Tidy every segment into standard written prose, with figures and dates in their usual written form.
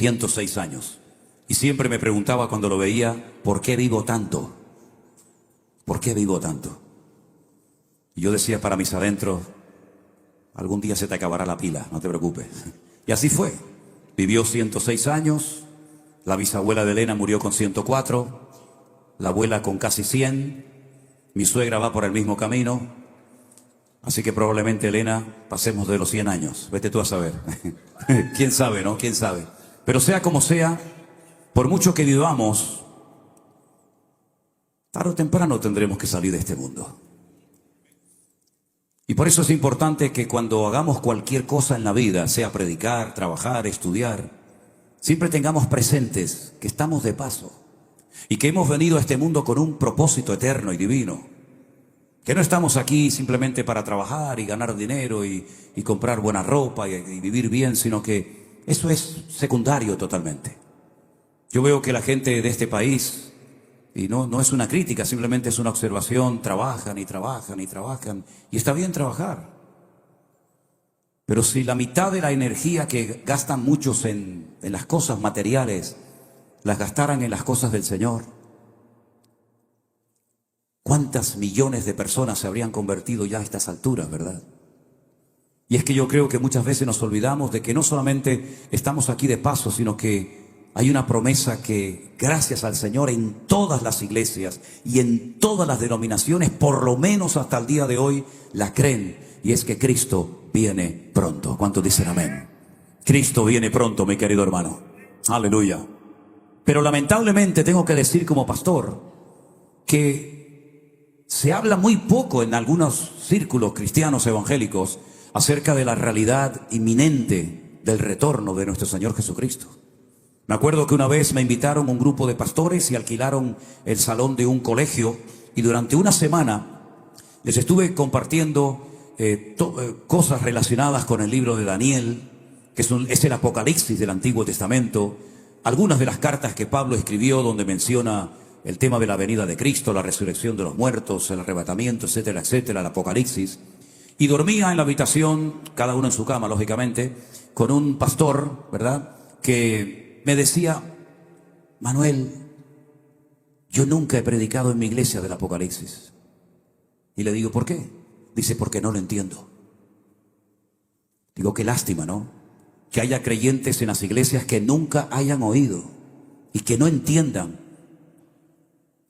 106 años. Y siempre me preguntaba cuando lo veía, ¿por qué vivo tanto? ¿Por qué vivo tanto? Y yo decía para mis adentros, algún día se te acabará la pila, no te preocupes. Y así fue. Vivió 106 años, la bisabuela de Elena murió con 104, la abuela con casi 100, mi suegra va por el mismo camino, así que probablemente, Elena, pasemos de los 100 años. Vete tú a saber. ¿Quién sabe, no? ¿Quién sabe? Pero sea como sea, por mucho que vivamos, tarde o temprano tendremos que salir de este mundo. Y por eso es importante que cuando hagamos cualquier cosa en la vida, sea predicar, trabajar, estudiar, siempre tengamos presentes que estamos de paso y que hemos venido a este mundo con un propósito eterno y divino. Que no estamos aquí simplemente para trabajar y ganar dinero y comprar buena ropa y vivir bien, sino que eso es secundario totalmente. Yo veo que la gente de este país, y no es una crítica, simplemente es una observación, trabajan y trabajan y trabajan, y está bien trabajar. Pero si la mitad de la energía que gastan muchos en las cosas materiales, las gastaran en las cosas del Señor, ¿cuántas millones de personas se habrían convertido ya a estas alturas, verdad? Y es que yo creo que muchas veces nos olvidamos de que no solamente estamos aquí de paso, sino que hay una promesa que, gracias al Señor, en todas las iglesias y en todas las denominaciones, por lo menos hasta el día de hoy, la creen. Y es que Cristo viene pronto. ¿Cuántos dicen amén? Cristo viene pronto, mi querido hermano. Aleluya. Pero lamentablemente tengo que decir como pastor que se habla muy poco en algunos círculos cristianos evangélicos acerca de la realidad inminente del retorno de nuestro Señor Jesucristo. Me acuerdo que una vez me invitaron un grupo de pastores y alquilaron el salón de un colegio, y durante una semana les estuve compartiendo cosas relacionadas con el libro de Daniel, que es el Apocalipsis del Antiguo Testamento, algunas de las cartas que Pablo escribió donde menciona el tema de la venida de Cristo, la resurrección de los muertos, el arrebatamiento, etcétera, etcétera, el Apocalipsis. Y dormía en la habitación, cada uno en su cama, lógicamente, con un pastor, ¿verdad?, que me decía: Manuel, yo nunca he predicado en mi iglesia del Apocalipsis. Y le digo: ¿por qué? Dice: porque no lo entiendo. Digo: qué lástima, ¿no? Que haya creyentes en las iglesias que nunca hayan oído y que no entiendan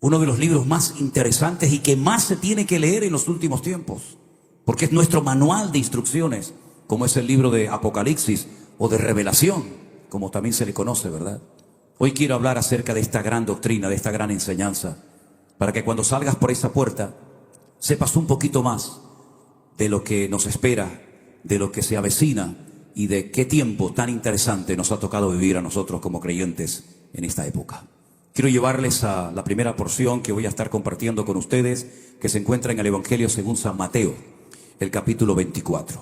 uno de los libros más interesantes y que más se tiene que leer en los últimos tiempos, porque es nuestro manual de instrucciones, como es el libro de Apocalipsis o de Revelación, como también se le conoce, ¿verdad? Hoy quiero hablar acerca de esta gran doctrina, de esta gran enseñanza, para que cuando salgas por esa puerta sepas un poquito más de lo que nos espera, de lo que se avecina y de qué tiempo tan interesante nos ha tocado vivir a nosotros como creyentes en esta época. Quiero llevarles a la primera porción que voy a estar compartiendo con ustedes, que se encuentra en el Evangelio según San Mateo, el capítulo 24.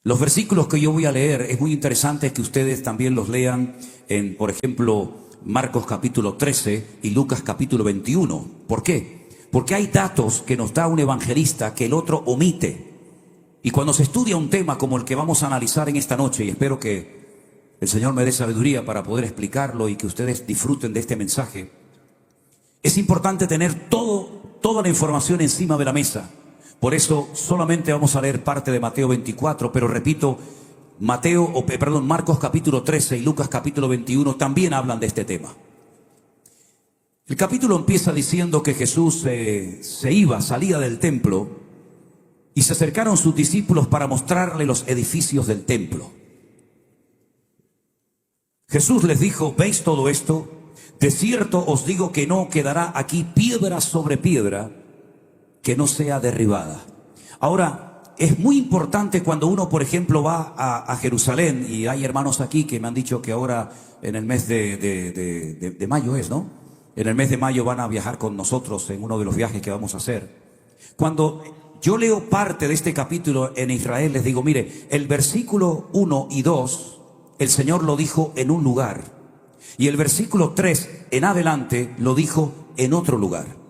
Los versículos que yo voy a leer es muy interesante que ustedes también los lean en, por ejemplo, Marcos capítulo 13 y Lucas capítulo 21. ¿Por qué? Porque hay datos que nos da un evangelista que el otro omite. Y cuando se estudia un tema como el que vamos a analizar en esta noche, y espero que el Señor me dé sabiduría para poder explicarlo y que ustedes disfruten de este mensaje, es importante tener toda la información encima de la mesa. Por eso solamente vamos a leer parte de Mateo 24, pero repito, Marcos capítulo 13 y Lucas capítulo 21 también hablan de este tema. El capítulo empieza diciendo que Jesús salía del templo y se acercaron sus discípulos para mostrarle los edificios del templo. Jesús les dijo: ¿veis todo esto? De cierto os digo que no quedará aquí piedra sobre piedra que no sea derribada. Ahora, es muy importante cuando uno, por ejemplo, va a Jerusalén, y hay hermanos aquí que me han dicho que ahora en el mes de mayo es, ¿no? En el mes de mayo van a viajar con nosotros en uno de los viajes que vamos a hacer. Cuando yo leo parte de este capítulo en Israel, les digo: mire, el versículo 1 y 2, el Señor lo dijo en un lugar, y el versículo 3 en adelante lo dijo en otro lugar.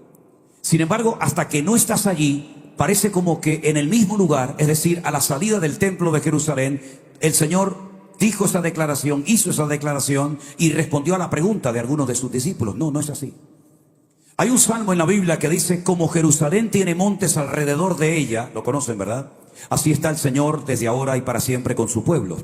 Sin embargo, hasta que no estás allí, parece como que en el mismo lugar, es decir, a la salida del templo de Jerusalén, el Señor dijo esa declaración, hizo esa declaración y respondió a la pregunta de algunos de sus discípulos. No, no es así. Hay un salmo en la Biblia que dice: como Jerusalén tiene montes alrededor de ella, lo conocen, ¿verdad? Así está el Señor desde ahora y para siempre con su pueblo.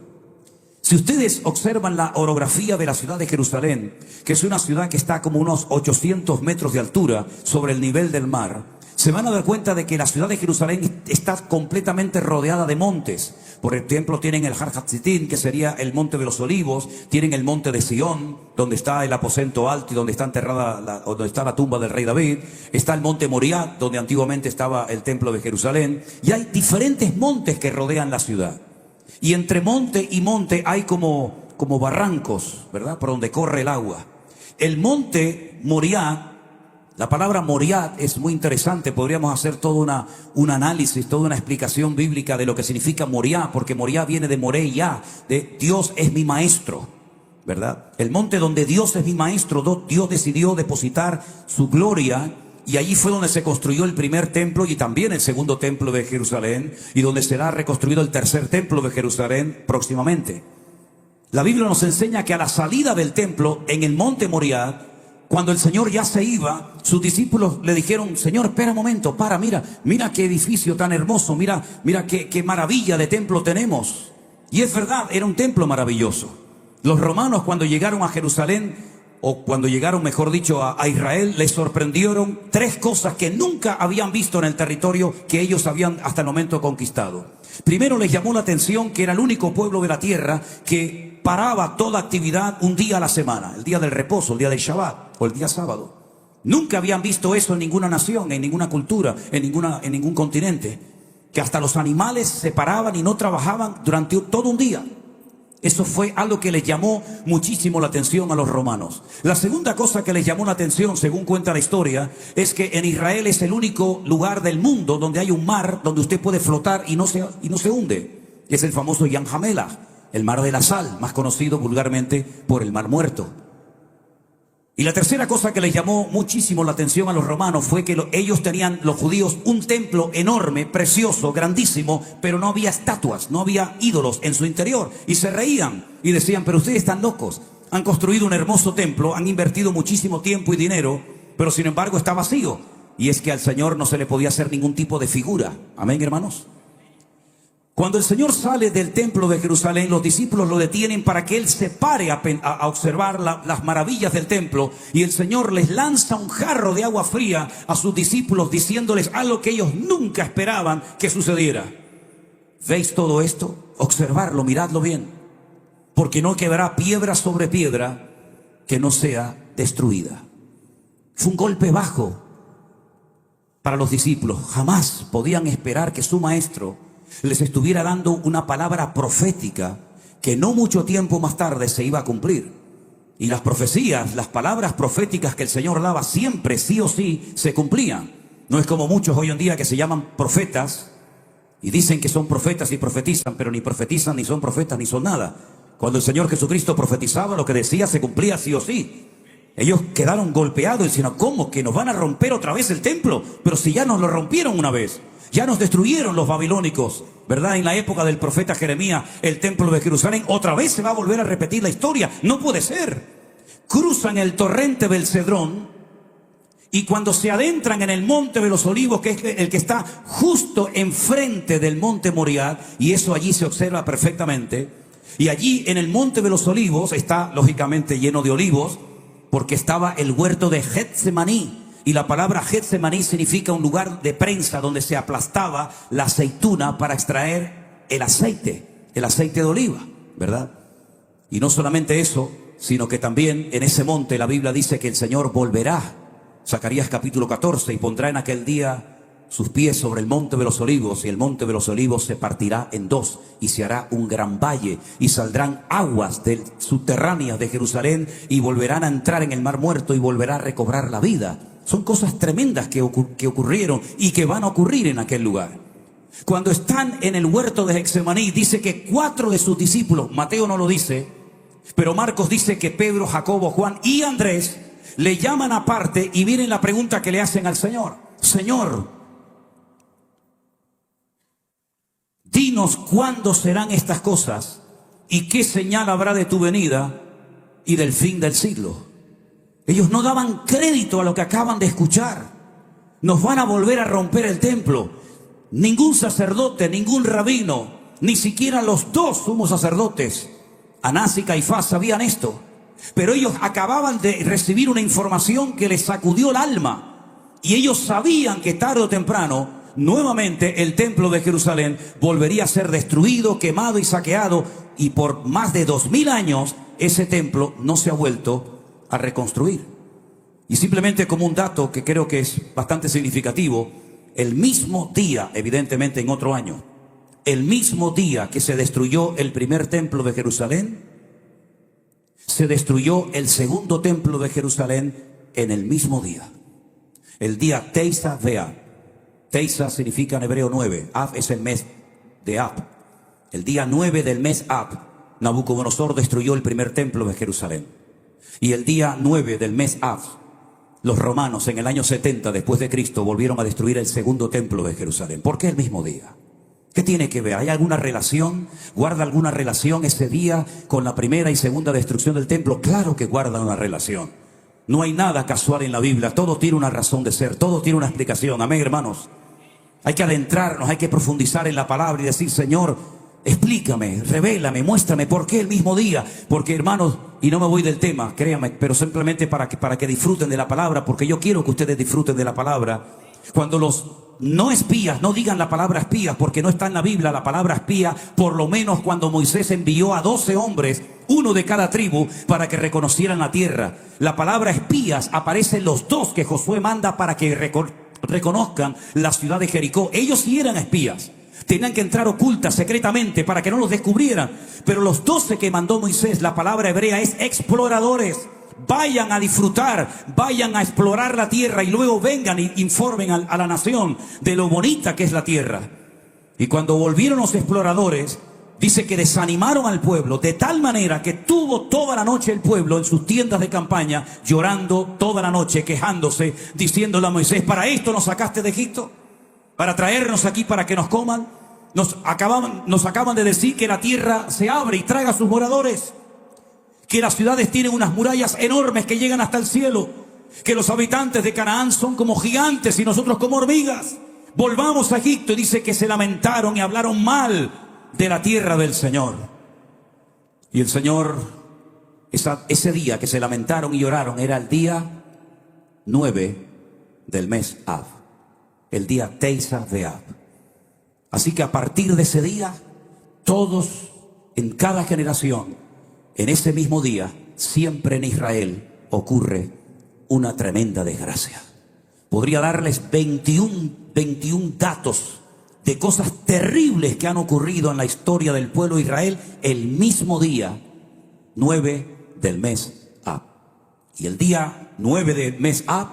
Si ustedes observan la orografía de la ciudad de Jerusalén, que es una ciudad que está como unos 800 metros de altura sobre el nivel del mar, se van a dar cuenta de que la ciudad de Jerusalén está completamente rodeada de montes. Por ejemplo, tienen el Har Hatzitim, que sería el monte de los olivos, tienen el monte de Sión, donde está el aposento alto y donde está enterrada, donde está la tumba del rey David, está el monte Moriah, donde antiguamente estaba el templo de Jerusalén, y hay diferentes montes que rodean la ciudad. Y entre monte y monte hay como barrancos, ¿verdad?, por donde corre el agua. El monte Moriah, la palabra Moriah es muy interesante. Podríamos hacer todo un análisis, toda una explicación bíblica de lo que significa Moriah, porque Moriah viene de Moreia, de Dios es mi maestro, ¿verdad? El monte donde Dios es mi maestro, Dios decidió depositar su gloria, y allí fue donde se construyó el primer templo y también el segundo templo de Jerusalén, y donde será reconstruido el tercer templo de Jerusalén próximamente. La Biblia nos enseña que a la salida del templo, en el monte Moriah, cuando el Señor ya se iba, sus discípulos le dijeron: Señor, espera un momento, mira qué edificio tan hermoso, mira qué maravilla de templo tenemos. Y es verdad, era un templo maravilloso. Los romanos, cuando llegaron a Jerusalén, o cuando llegaron, mejor dicho, a Israel, les sorprendieron tres cosas que nunca habían visto en el territorio que ellos habían hasta el momento conquistado. Primero, les llamó la atención que era el único pueblo de la tierra que paraba toda actividad un día a la semana, el día del reposo, el día del Shabbat o el día sábado. Nunca habían visto eso en ninguna nación, en ninguna cultura, en ningún continente, que hasta los animales se paraban y no trabajaban durante todo un día. Eso fue algo que les llamó muchísimo la atención a los romanos. La segunda cosa que les llamó la atención, según cuenta la historia, es que en Israel es el único lugar del mundo donde hay un mar donde usted puede flotar y no se hunde. Es el famoso Yam HaMelach, el mar de la sal, más conocido vulgarmente por el mar muerto. Y la tercera cosa que les llamó muchísimo la atención a los romanos fue que ellos tenían, los judíos, un templo enorme, precioso, grandísimo, pero no había estatuas, no había ídolos en su interior. Y se reían y decían: pero ustedes están locos, han construido un hermoso templo, han invertido muchísimo tiempo y dinero, pero sin embargo está vacío. Y es que al Señor no se le podía hacer ningún tipo de figura. Amén, hermanos. Cuando el Señor sale del templo de Jerusalén, los discípulos lo detienen para que Él se pare a observar las maravillas del templo, y el Señor les lanza un jarro de agua fría a sus discípulos, diciéndoles algo que ellos nunca esperaban que sucediera. ¿Veis todo esto? Observarlo, miradlo bien, porque no quedará piedra sobre piedra que no sea destruida. Fue un golpe bajo para los discípulos. Jamás podían esperar que su maestro les estuviera dando una palabra profética que no mucho tiempo más tarde se iba a cumplir. Y las profecías, las palabras proféticas que el Señor daba siempre, sí o sí, se cumplían. No es como muchos hoy en día que se llaman profetas y dicen que son profetas y profetizan, pero ni profetizan, ni son profetas, ni son nada. Cuando el Señor Jesucristo profetizaba, lo que decía se cumplía sí o sí. Ellos quedaron golpeados y decían: ¿cómo que nos van a romper otra vez el templo? Pero si ya nos lo rompieron una vez. Ya nos destruyeron los babilónicos, ¿verdad? En la época del profeta Jeremías, el templo de Jerusalén. Otra vez se va a volver a repetir la historia. No puede ser. Cruzan el torrente del Cedrón, y cuando se adentran en el monte de los olivos, que es el que está justo enfrente del monte Moriah, y eso allí se observa perfectamente, y allí en el monte de los olivos está lógicamente lleno de olivos, porque estaba el huerto de Getsemaní. Y la palabra Getsemaní significa un lugar de prensa donde se aplastaba la aceituna para extraer el aceite de oliva, ¿verdad? Y no solamente eso, sino que también en ese monte la Biblia dice que el Señor volverá. Zacarías capítulo 14: y pondrá en aquel día sus pies sobre el monte de los olivos, y el monte de los olivos se partirá en dos, y se hará un gran valle, y saldrán aguas subterráneas de Jerusalén, y volverán a entrar en el mar muerto, y volverá a recobrar la vida. Son cosas tremendas que ocurrieron y que van a ocurrir en aquel lugar. Cuando están en el huerto de Getsemaní, dice que 4 de sus discípulos, Mateo no lo dice, pero Marcos dice que Pedro, Jacobo, Juan y Andrés le llaman aparte y miren la pregunta que le hacen al Señor: Señor, dinos cuándo serán estas cosas ¿Y qué señal habrá de tu venida y del fin del siglo? Ellos no daban crédito a lo que acaban de escuchar. Nos van a volver a romper el templo. Ningún sacerdote, ningún rabino, ni siquiera los dos sumos sacerdotes, Anás y Caifás, sabían esto. Pero ellos acababan de recibir una información que les sacudió el alma. Y ellos sabían que tarde o temprano, nuevamente el templo de Jerusalén volvería a ser destruido, quemado y saqueado. Y por más de 2000 años, ese templo no se ha vuelto a reconstruir. Y simplemente como un dato que creo que es bastante significativo, el mismo día, evidentemente en otro año, el mismo día que se destruyó el primer templo de Jerusalén, se destruyó el segundo templo de Jerusalén en el mismo día. El día Teisa Beab. Teisa significa en hebreo 9. Ab es el mes de Ab. El día 9 del mes Ab, Nabucodonosor destruyó el primer templo de Jerusalén. Y el día 9 del mes Ab, los romanos en el año 70 después de Cristo volvieron a destruir el segundo templo de Jerusalén. ¿Por qué el mismo día? ¿Qué tiene que ver? ¿Hay alguna relación? ¿Guarda alguna relación ese día con la primera y segunda destrucción del templo? Claro que guarda una relación. No hay nada casual en la Biblia. Todo tiene una razón de ser. Todo tiene una explicación. Amén, hermanos. Hay que adentrarnos, hay que profundizar en la palabra y decir, Señor, explícame, revélame, muéstrame por qué el mismo día. Porque, hermanos, y no me voy del tema, créanme, pero simplemente para que disfruten de la palabra, porque yo quiero que ustedes disfruten de la palabra. Cuando los no espías, no digan la palabra espías, porque no está en la Biblia la palabra espía, por lo menos cuando Moisés envió a 12 hombres, uno de cada tribu, para que reconocieran la tierra. La palabra espías aparece en los dos que Josué manda para que reconozcan la ciudad de Jericó. Ellos sí eran espías. Tenían que entrar ocultas, secretamente, para que no los descubrieran. Pero los 12 que mandó Moisés, la palabra hebrea es exploradores. Vayan a disfrutar, vayan a explorar la tierra y luego vengan e informen a la nación de lo bonita que es la tierra. Y cuando volvieron los exploradores, dice que desanimaron al pueblo de tal manera que tuvo toda la noche el pueblo en sus tiendas de campaña, llorando toda la noche, quejándose, diciéndole a Moisés, ¿para esto nos sacaste de Egipto? ¿Para traernos aquí para que nos coman? Nos acaban de decir que la tierra se abre y traga a sus moradores, que las ciudades tienen unas murallas enormes que llegan hasta el cielo, que los habitantes de Canaán son como gigantes y nosotros como hormigas. Volvamos a Egipto. Y dice que se lamentaron y hablaron mal de la tierra del Señor. Y el Señor, ese día que se lamentaron y lloraron, era el día 9 del mes Av, el día Teisa Beab. Así que a partir de ese día, todos en cada generación, en ese mismo día, siempre en Israel ocurre una tremenda desgracia. Podría darles 21 datos de cosas terribles que han ocurrido en la historia del pueblo de Israel el mismo día 9 del mes Ab. Y el día 9 del mes Ab,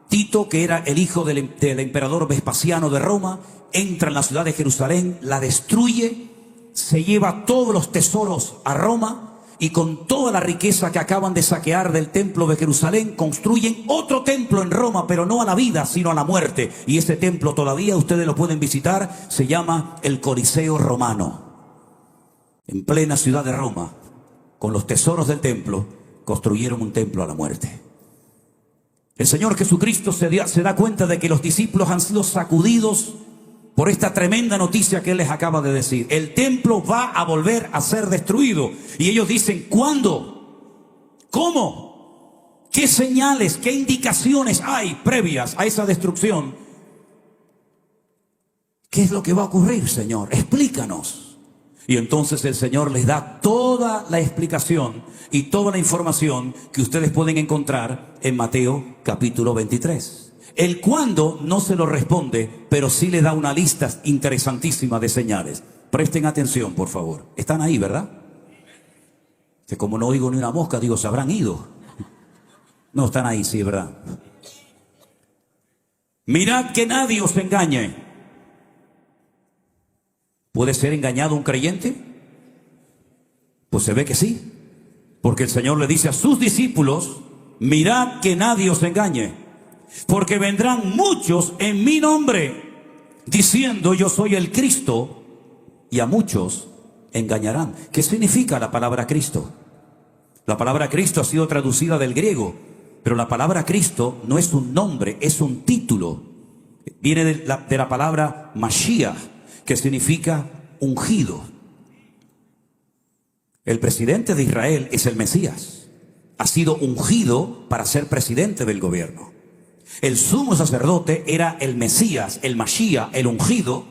Tito, que era el hijo del emperador Vespasiano de Roma, entra en la ciudad de Jerusalén, la destruye, se lleva todos los tesoros a Roma, y con toda la riqueza que acaban de saquear del templo de Jerusalén, construyen otro templo en Roma, pero no a la vida, sino a la muerte. Y ese templo todavía ustedes lo pueden visitar, se llama el Coliseo Romano. En plena ciudad de Roma, con los tesoros del templo, construyeron un templo a la muerte. El Señor Jesucristo se da cuenta de que los discípulos han sido sacudidos por esta tremenda noticia que Él les acaba de decir. El templo va a volver a ser destruido. Y ellos dicen, ¿cuándo? ¿Cómo? ¿Qué señales, qué indicaciones hay previas a esa destrucción? ¿Qué es lo que va a ocurrir, Señor? Explícanos. Y entonces el Señor les da toda la explicación y toda la información que ustedes pueden encontrar en Mateo capítulo 23. El cuándo no se lo responde, pero sí le da una lista interesantísima de señales. Presten atención, por favor. Están ahí, ¿verdad? Que como no oigo ni una mosca, digo, ¿se habrán ido? No, están ahí, sí, ¿verdad? Mirad que nadie os engañe. ¿Puede ser engañado un creyente? Pues se ve que sí. Porque el Señor le dice a sus discípulos, mirad que nadie os engañe. Porque vendrán muchos en mi nombre, diciendo yo soy el Cristo, y a muchos engañarán. ¿Qué significa la palabra Cristo? La palabra Cristo ha sido traducida del griego, pero la palabra Cristo no es un nombre, es un título. Viene de la palabra Mashiach, que significa ungido. El presidente de Israel es el Mesías. Ha sido ungido para ser presidente del gobierno. El sumo sacerdote era el Mesías, el Mashiach, el ungido,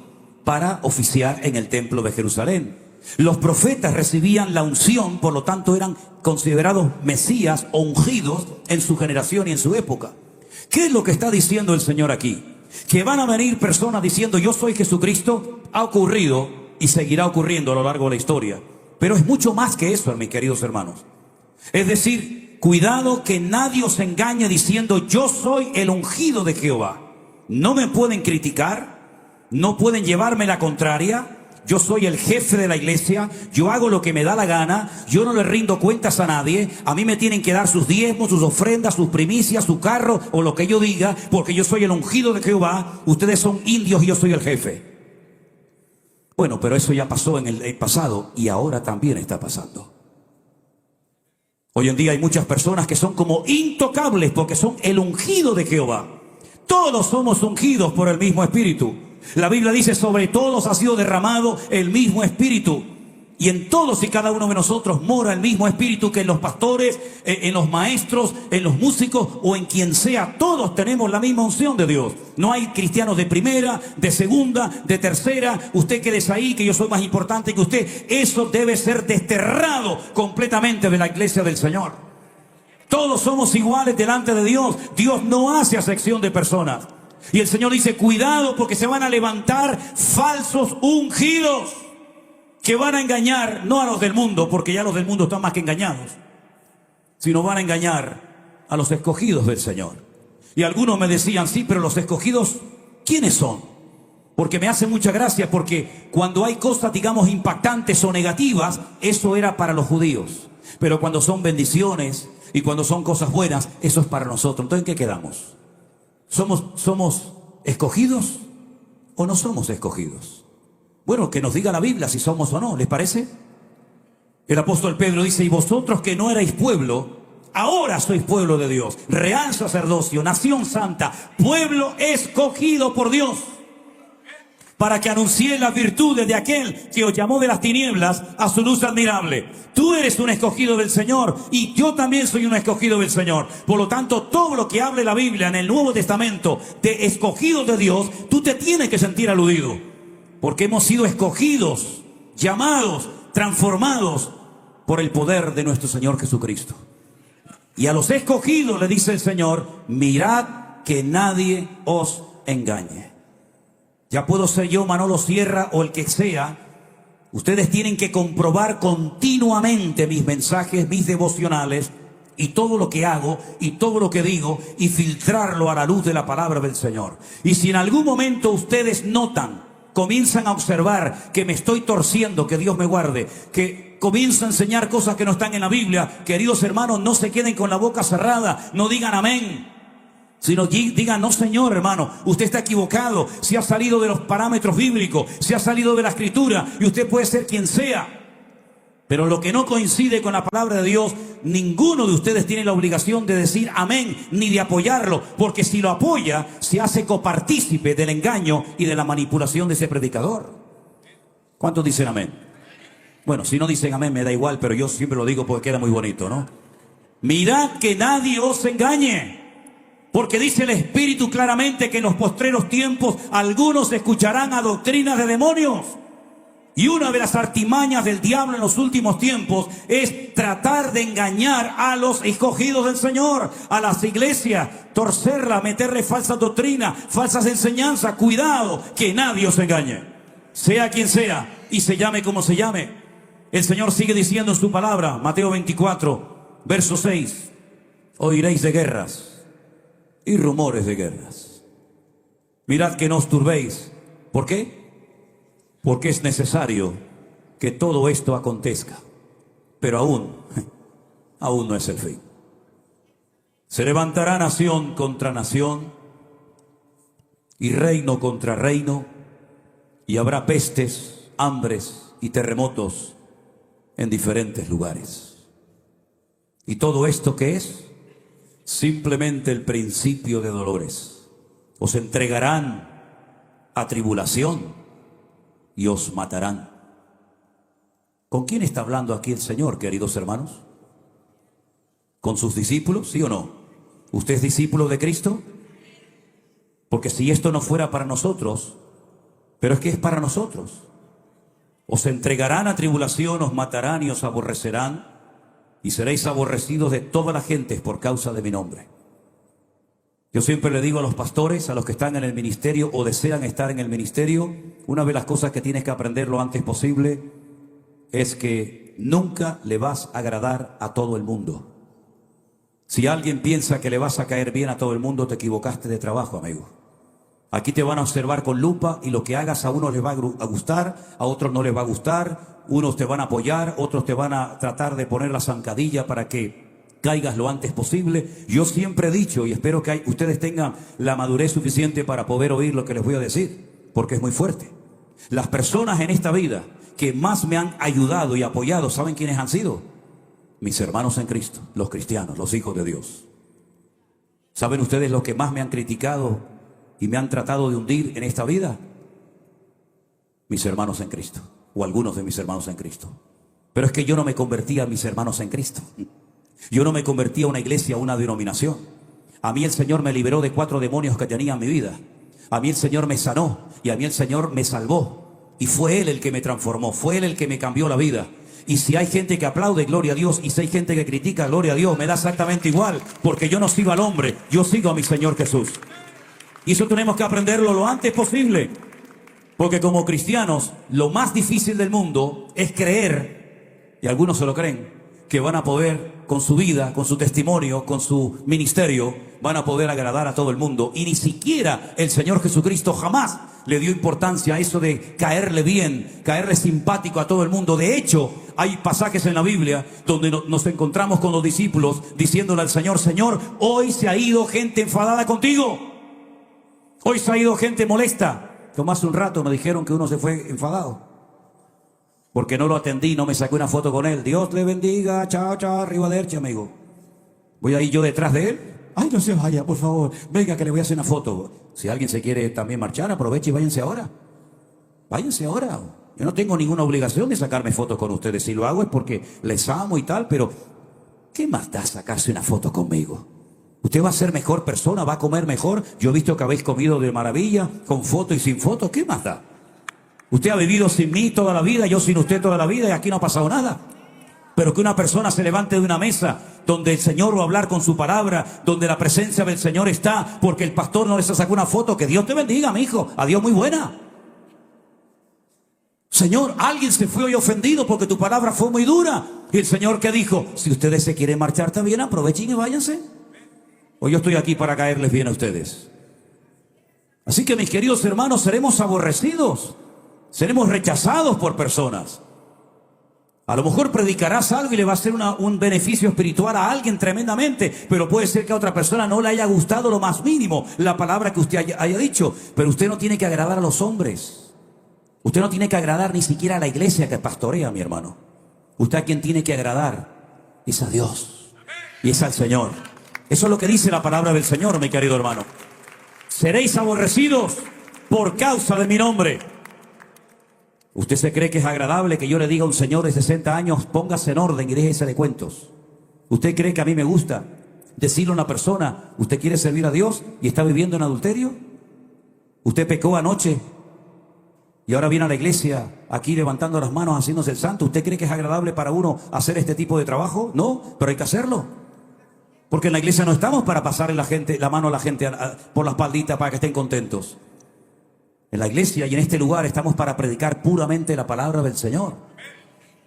para oficiar en el templo de Jerusalén. Los profetas recibían la unción, por lo tanto eran considerados Mesías o ungidos en su generación y en su época. ¿Qué es lo que está diciendo el Señor aquí? Que van a venir personas diciendo yo soy Jesucristo. Ha ocurrido y seguirá ocurriendo a lo largo de la historia. Pero es mucho más que eso, mis queridos hermanos. Es decir, cuidado que nadie os engañe diciendo yo soy el ungido de Jehová. No me pueden criticar, no pueden llevarme la contraria. Yo soy el jefe de la iglesia, yo hago lo que me da la gana, yo no le rindo cuentas a nadie, a mí me tienen que dar sus diezmos, sus ofrendas, sus primicias, su carro o lo que yo diga, porque yo soy el ungido de Jehová, ustedes son indios y yo soy el jefe. Bueno, pero eso ya pasó en el pasado y ahora también está pasando. Hoy en día hay muchas personas que son como intocables porque son el ungido de Jehová. Todos somos ungidos por el mismo Espíritu. La Biblia dice, sobre todos ha sido derramado el mismo Espíritu. Y en todos y cada uno de nosotros mora el mismo Espíritu que en los pastores, en los maestros, en los músicos o en quien sea. Todos tenemos la misma unción de Dios. No hay cristianos de primera, de segunda, de tercera. Usted quédese ahí, que yo soy más importante que usted. Eso debe ser desterrado completamente de la iglesia del Señor. Todos somos iguales delante de Dios. Dios no hace acepción de personas. Y el Señor dice, cuidado porque se van a levantar falsos ungidos que van a engañar, no a los del mundo, porque ya los del mundo están más que engañados, sino van a engañar a los escogidos del Señor. Y algunos me decían, sí, pero los escogidos, ¿quiénes son? Porque me hace mucha gracia, porque cuando hay cosas, digamos, impactantes o negativas, eso era para los judíos. Pero cuando son bendiciones y cuando son cosas buenas, eso es para nosotros. Entonces, ¿en qué quedamos? ¿Somos escogidos o no somos escogidos? Bueno, que nos diga la Biblia si somos o no, ¿les parece? El apóstol Pedro dice, y vosotros que no erais pueblo, ahora sois pueblo de Dios, real sacerdocio, nación santa, pueblo escogido por Dios, para que anunciéis las virtudes de aquel que os llamó de las tinieblas a su luz admirable. Tú eres un escogido del Señor y yo también soy un escogido del Señor. Por lo tanto, todo lo que hable la Biblia en el Nuevo Testamento de escogidos de Dios, tú te tienes que sentir aludido. Porque hemos sido escogidos, llamados, transformados por el poder de nuestro Señor Jesucristo. Y a los escogidos le dice el Señor, mirad que nadie os engañe. Ya puedo ser yo, Manolo Sierra, o el que sea. Ustedes tienen que comprobar continuamente mis mensajes, mis devocionales, y todo lo que hago, y todo lo que digo, y filtrarlo a la luz de la palabra del Señor. Y si en algún momento ustedes notan, comienzan a observar que me estoy torciendo, que Dios me guarde, que comienzo a enseñar cosas que no están en la Biblia, queridos hermanos, no se queden con la boca cerrada, no digan amén. Sino digan, no señor hermano, usted está equivocado, se ha salido de los parámetros bíblicos, se ha salido de la escritura y usted puede ser quien sea. Pero lo que no coincide con la palabra de Dios, ninguno de ustedes tiene la obligación de decir amén, ni de apoyarlo, porque si lo apoya, se hace copartícipe del engaño y de la manipulación de ese predicador. ¿Cuántos dicen amén? Bueno, si no dicen amén me da igual, pero yo siempre lo digo porque queda muy bonito, ¿no? Mirad que nadie os engañe. Porque dice el Espíritu claramente que en los postreros tiempos algunos escucharán a doctrinas de demonios. Y una de las artimañas del diablo en los últimos tiempos es tratar de engañar a los escogidos del Señor, a las iglesias, torcerla, meterle falsas doctrinas, falsas enseñanzas. Cuidado, que nadie os engañe, sea quien sea y se llame como se llame. El Señor sigue diciendo en su palabra, Mateo 24, verso 6, oiréis de guerras y rumores de guerras. Mirad que no os turbéis. ¿Por qué? Porque es necesario que todo esto acontezca. Pero aún no es el fin. Se levantará nación contra nación y reino contra reino, y habrá pestes, hambres y terremotos en diferentes lugares. ¿Y todo esto qué es? Simplemente el principio de dolores. Os entregarán a tribulación y os matarán. ¿Con quién está hablando aquí el Señor, queridos hermanos? ¿Con sus discípulos, sí o no? ¿Usted es discípulo de Cristo? Porque si esto no fuera para nosotros, pero es que es para nosotros. Os entregarán a tribulación, os matarán y os aborrecerán, y seréis aborrecidos de todas las gentes por causa de mi nombre. Yo siempre le digo a los pastores, a los que están en el ministerio o desean estar en el ministerio, una de las cosas que tienes que aprender lo antes posible es que nunca le vas a agradar a todo el mundo. Si alguien piensa que le vas a caer bien a todo el mundo, te equivocaste de trabajo, amigo. Aquí te van a observar con lupa y lo que hagas a unos les va a gustar, a otros no les va a gustar, unos te van a apoyar, otros te van a tratar de poner la zancadilla para que caigas lo antes posible. Yo siempre he dicho, y espero que ustedes tengan la madurez suficiente para poder oír lo que les voy a decir, porque es muy fuerte. Las personas en esta vida que más me han ayudado y apoyado, ¿saben quiénes han sido? Mis hermanos en Cristo, los cristianos, los hijos de Dios. ¿Saben ustedes lo que más me han criticado y me han tratado de hundir en esta vida? Mis hermanos en Cristo, o algunos de mis hermanos en Cristo. Pero es que yo no me convertía a mis hermanos en Cristo. Yo no me convertí a una iglesia, a una denominación. A mí el Señor me liberó de 4 demonios que tenía en mi vida. A mí el Señor me sanó y a mí el Señor me salvó. Y fue Él el que me transformó, fue Él el que me cambió la vida. Y si hay gente que aplaude, gloria a Dios, y si hay gente que critica, gloria a Dios, me da exactamente igual, porque yo no sigo al hombre, yo sigo a mi Señor Jesús. Y eso tenemos que aprenderlo lo antes posible, porque como cristianos, lo más difícil del mundo es creer, y algunos se lo creen, que van a poder, con su vida, con su testimonio, con su ministerio, van a poder agradar a todo el mundo. Y ni siquiera el Señor Jesucristo jamás le dio importancia a eso de caerle bien, caerle simpático a todo el mundo. De hecho, hay pasajes en la Biblia donde nos encontramos con los discípulos diciéndole al Señor: Señor, hoy se ha ido gente enfadada contigo. Hoy se ha ido gente molesta. Como hace un rato me dijeron que uno se fue enfadado porque no lo atendí, no me saqué una foto con él. Dios le bendiga, chao, chao, arriba derecha, amigo. Voy a ir yo detrás de él. Ay, no se vaya, por favor. Venga, que le voy a hacer una foto. Si alguien se quiere también marchar, aproveche y váyanse ahora. Váyanse ahora. Yo no tengo ninguna obligación de sacarme fotos con ustedes. Si lo hago es porque les amo y tal, pero ¿qué más da sacarse una foto conmigo? Usted va a ser mejor persona, va a comer mejor. Yo he visto que habéis comido de maravilla, con foto y sin foto. ¿Qué más da? Usted ha vivido sin mí toda la vida, yo sin usted toda la vida, y aquí no ha pasado nada. Pero que una persona se levante de una mesa donde el Señor va a hablar con su palabra, donde la presencia del Señor está, porque el pastor no les sacó una foto. Que Dios te bendiga, mi hijo. Adiós, muy buena. Señor, alguien se fue hoy ofendido porque tu palabra fue muy dura. Y el Señor, ¿qué dijo? Si ustedes se quieren marchar también, aprovechen y váyanse. O yo estoy aquí para caerles bien a ustedes. Así que, mis queridos hermanos, seremos aborrecidos. Seremos rechazados por personas. A lo mejor predicarás algo y le va a hacer un beneficio espiritual a alguien tremendamente, pero puede ser que a otra persona no le haya gustado lo más mínimo la palabra que usted haya dicho. Pero usted no tiene que agradar a los hombres. Usted no tiene que agradar ni siquiera a la iglesia que pastorea, mi hermano. Usted a quien tiene que agradar es a Dios y es al Señor. Eso es lo que dice la palabra del Señor, mi querido hermano. Seréis aborrecidos por causa de mi nombre. ¿Usted se cree que es agradable que yo le diga a un señor de 60 años, póngase en orden y déjese de cuentos? ¿Usted cree que a mí me gusta decirle a una persona, usted quiere servir a Dios y está viviendo en adulterio? ¿Usted pecó anoche y ahora viene a la iglesia aquí levantando las manos, haciéndose el santo? ¿Usted cree que es agradable para uno hacer este tipo de trabajo? No, pero hay que hacerlo. Porque en la iglesia no estamos para pasarle la mano a la gente por la espaldita para que estén contentos. En la iglesia y en este lugar estamos para predicar puramente la palabra del Señor.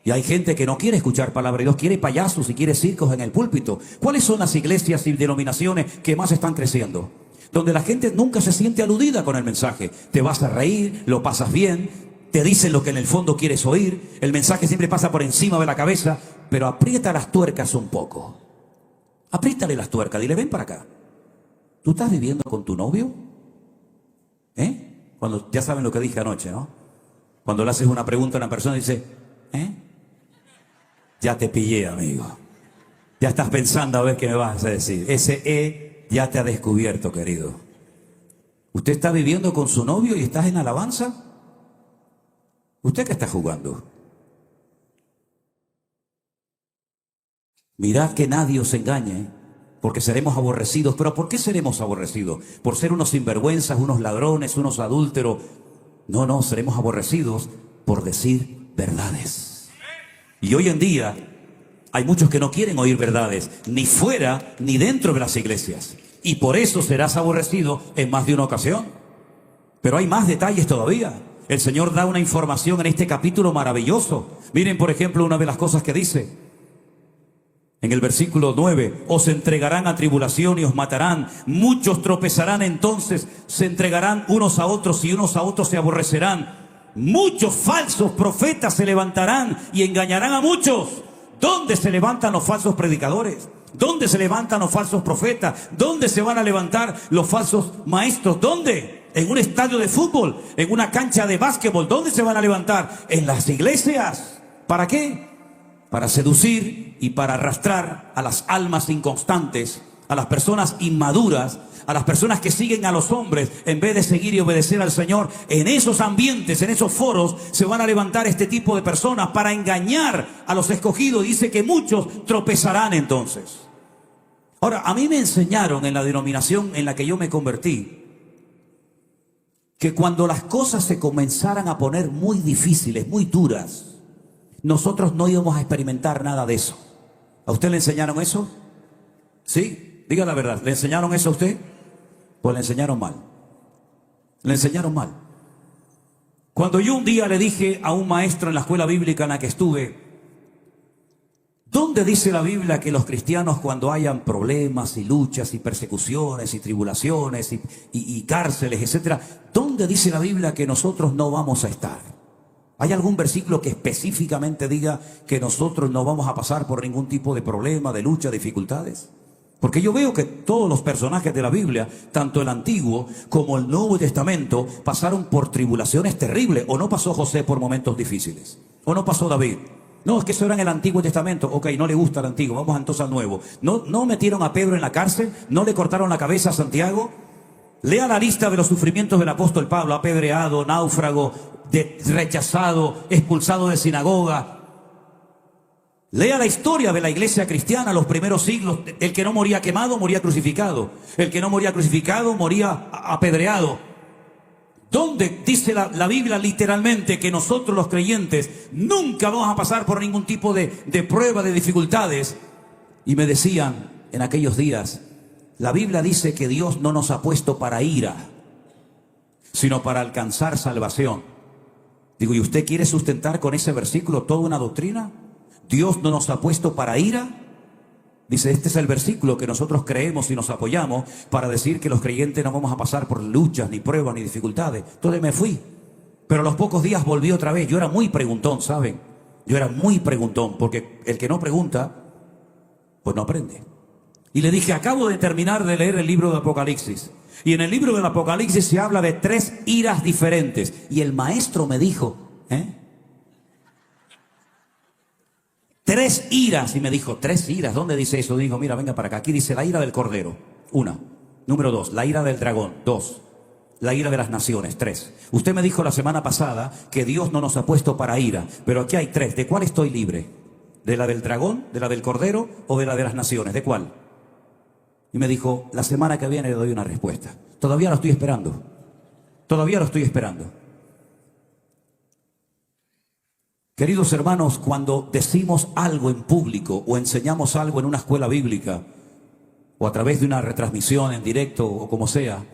Y hay gente que no quiere escuchar palabra de Dios, quiere payasos y quiere circos en el púlpito. ¿Cuáles son las iglesias y denominaciones que más están creciendo? Donde la gente nunca se siente aludida con el mensaje. Te vas a reír, lo pasas bien, te dicen lo que en el fondo quieres oír. El mensaje siempre pasa por encima de la cabeza, pero aprieta las tuercas un poco. Apriétale las tuercas, dile, ven para acá. ¿Tú estás viviendo con tu novio? Cuando ya saben lo que dije anoche, ¿no? Cuando le haces una pregunta a una persona, dice, ¿eh? Ya te pillé, amigo. Ya estás pensando a ver qué me vas a decir. Ese ya te ha descubierto, querido. ¿Usted está viviendo con su novio y estás en alabanza? ¿Usted qué está jugando? Mirad que nadie os engañe, porque seremos aborrecidos. ¿Pero por qué seremos aborrecidos? ¿Por ser unos sinvergüenzas, unos ladrones, unos adúlteros? No, seremos aborrecidos por decir verdades. Y hoy en día hay muchos que no quieren oír verdades, ni fuera ni dentro de las iglesias. Y por eso serás aborrecido en más de una ocasión. Pero hay más detalles todavía. El Señor da una información en este capítulo maravilloso. Miren, por ejemplo, una de las cosas que dice. En el versículo 9, os entregarán a tribulación y os matarán. Muchos tropezarán entonces, se entregarán unos a otros y unos a otros se aborrecerán. Muchos falsos profetas se levantarán y engañarán a muchos. ¿Dónde se levantan los falsos predicadores? ¿Dónde se levantan los falsos profetas? ¿Dónde se van a levantar los falsos maestros? ¿Dónde? ¿En un estadio de fútbol? ¿En una cancha de básquetbol? ¿Dónde se van a levantar? ¿En las iglesias? ¿Para qué? Para seducir y para arrastrar a las almas inconstantes, a las personas inmaduras, a las personas que siguen a los hombres en vez de seguir y obedecer al Señor. En esos ambientes, en esos foros, se van a levantar este tipo de personas para engañar a los escogidos. Dice que muchos tropezarán entonces. Ahora, a mí me enseñaron en la denominación en la que yo me convertí, que cuando las cosas se comenzaran a poner muy difíciles, muy duras, nosotros no íbamos a experimentar nada de eso. ¿A usted le enseñaron eso? ¿Sí? Diga la verdad. ¿Le enseñaron eso a usted? Pues le enseñaron mal. Le enseñaron mal. Cuando yo un día le dije a un maestro en la escuela bíblica en la que estuve, ¿dónde dice la Biblia que los cristianos cuando hayan problemas y luchas y persecuciones y tribulaciones y cárceles, etcétera, ¿dónde dice la Biblia que nosotros no vamos a estar? ¿Hay algún versículo que específicamente diga que nosotros no vamos a pasar por ningún tipo de problema, de lucha, de dificultades? Porque yo veo que todos los personajes de la Biblia, tanto el Antiguo como el Nuevo Testamento, pasaron por tribulaciones terribles. ¿O no pasó José por momentos difíciles? ¿O no pasó David? No, es que eso era en el Antiguo Testamento. Ok, no le gusta el Antiguo, vamos entonces al Nuevo. ¿No metieron a Pedro en la cárcel? ¿No le cortaron la cabeza a Santiago? Lea la lista de los sufrimientos del apóstol Pablo: apedreado, náufrago, rechazado, expulsado de sinagoga. Lea la historia de la iglesia cristiana, los primeros siglos. El que no moría quemado, moría crucificado. El que no moría crucificado, moría apedreado. ¿Dónde dice la Biblia literalmente que nosotros los creyentes nunca vamos a pasar por ningún tipo de prueba, de dificultades? Y me decían en aquellos días, la Biblia dice que Dios no nos ha puesto para ira, sino para alcanzar salvación. Digo, ¿y usted quiere sustentar con ese versículo toda una doctrina? Dios no nos ha puesto para ira. Dice, este es el versículo que nosotros creemos y nos apoyamos para decir que los creyentes no vamos a pasar por luchas, ni pruebas, ni dificultades. Entonces me fui. Pero a los pocos días volví otra vez. Yo era muy preguntón, ¿saben? Yo era muy preguntón, porque el que no pregunta, pues no aprende. Y le dije, acabo de terminar de leer el libro de Apocalipsis. Y en el libro del Apocalipsis se habla de 3 iras diferentes. Y el maestro me dijo, 3 iras. Y me dijo, 3 iras, ¿dónde dice eso? Digo, mira, venga para acá. Aquí dice la ira del cordero, 1. Número 2, la ira del dragón, 2. La ira de las naciones, 3. Usted me dijo la semana pasada que Dios no nos ha puesto para ira. Pero aquí hay 3. ¿De cuál estoy libre? ¿De la del dragón, de la del cordero o de la de las naciones? ¿De cuál? Y me dijo, la semana que viene le doy una respuesta. Todavía lo estoy esperando. Todavía lo estoy esperando. Queridos hermanos, cuando decimos algo en público o enseñamos algo en una escuela bíblica o a través de una retransmisión en directo o como sea,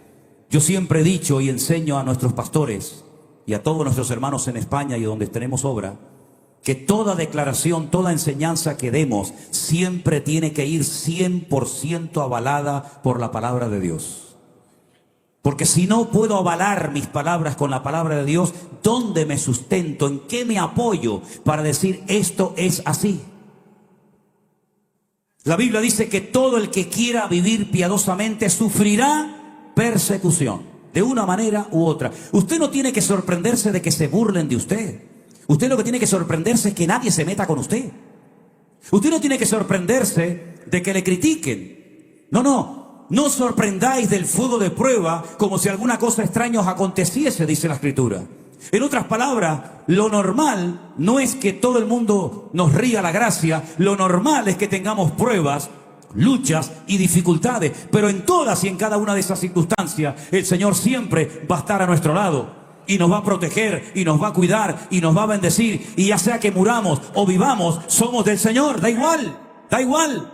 yo siempre he dicho y enseño a nuestros pastores y a todos nuestros hermanos en España y donde tenemos obra, que toda declaración, toda enseñanza que demos siempre tiene que ir 100% avalada por la palabra de Dios. Porque si no puedo avalar mis palabras con la palabra de Dios, ¿dónde me sustento? ¿En qué me apoyo para decir esto es así? La Biblia dice que todo el que quiera vivir piadosamente sufrirá persecución. de una manera u otra. Usted no tiene que sorprenderse de que se burlen de usted. Usted lo que tiene que sorprenderse es que nadie se meta con usted. Usted no tiene que sorprenderse de que le critiquen. No os sorprendáis del fuego de prueba como si alguna cosa extraña os aconteciese, dice la Escritura. En otras palabras, lo normal no es que todo el mundo nos ría la gracia, lo normal es que tengamos pruebas, luchas y dificultades, pero en todas y en cada una de esas circunstancias, el Señor siempre va a estar a nuestro lado y nos va a proteger y nos va a cuidar y nos va a bendecir, y ya sea que muramos o vivamos, somos del Señor, da igual.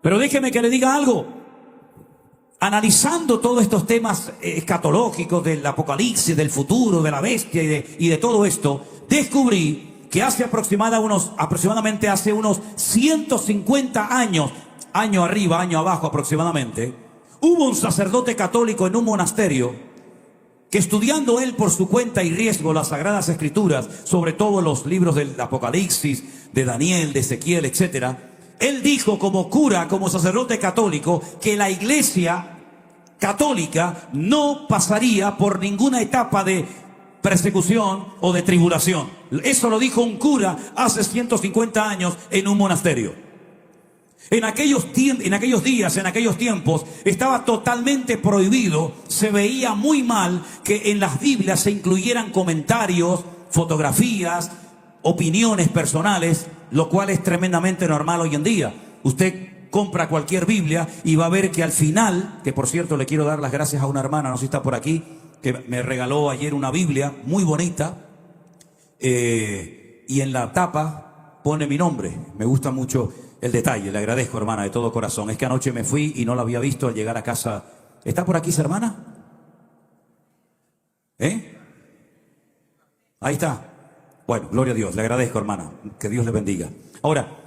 Pero déjeme que le diga algo. Analizando todos estos temas escatológicos del Apocalipsis, del futuro, de la bestia y de todo esto, descubrí que aproximadamente hace unos 150 años, año arriba, año abajo aproximadamente, hubo un sacerdote católico en un monasterio que, estudiando él por su cuenta y riesgo las Sagradas Escrituras, sobre todo los libros del Apocalipsis, de Daniel, de Ezequiel, etcétera, él dijo como cura, como sacerdote católico, que la Iglesia católica no pasaría por ninguna etapa de persecución o de tribulación. Eso lo dijo un cura hace 150 años en un monasterio. En aquellos días, en aquellos tiempos, estaba totalmente prohibido, se veía muy mal que en las Biblias se incluyeran comentarios, fotografías, opiniones personales, lo cual es tremendamente normal hoy en día. Usted compra cualquier Biblia y va a ver que al final, que por cierto le quiero dar las gracias a una hermana, no sé si está por aquí, que me regaló ayer una Biblia muy bonita, y en la tapa pone mi nombre. Me gusta mucho el detalle, le agradezco, hermana, de todo corazón. Es que anoche me fui y no la había visto al llegar a casa. ¿Está por aquí esa hermana? Ahí está. Bueno, gloria a Dios, le agradezco, hermana, que Dios le bendiga. Ahora,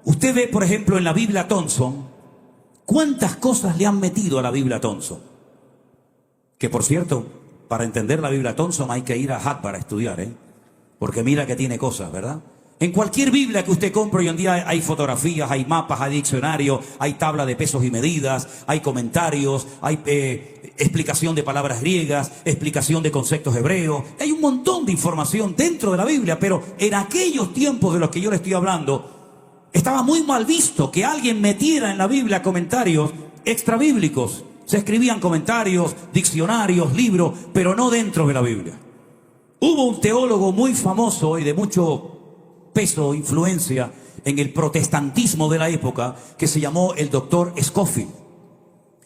usted ve, por ejemplo, en la Biblia Thompson, cuántas cosas le han metido a la Biblia Thompson. Que, por cierto, para entender la Biblia Thompson hay que ir a Harvard a estudiar, porque mira que tiene cosas, ¿verdad? En cualquier Biblia que usted compre hoy en día hay fotografías, hay mapas, hay diccionarios, hay tabla de pesos y medidas, hay comentarios, hay explicación de palabras griegas, explicación de conceptos hebreos. Hay un montón de información dentro de la Biblia, pero en aquellos tiempos de los que yo le estoy hablando, estaba muy mal visto que alguien metiera en la Biblia comentarios extrabíblicos. Se escribían comentarios, diccionarios, libros, pero no dentro de la Biblia. Hubo un teólogo muy famoso y de mucho peso, influencia en el protestantismo de la época, que se llamó el doctor Scofield.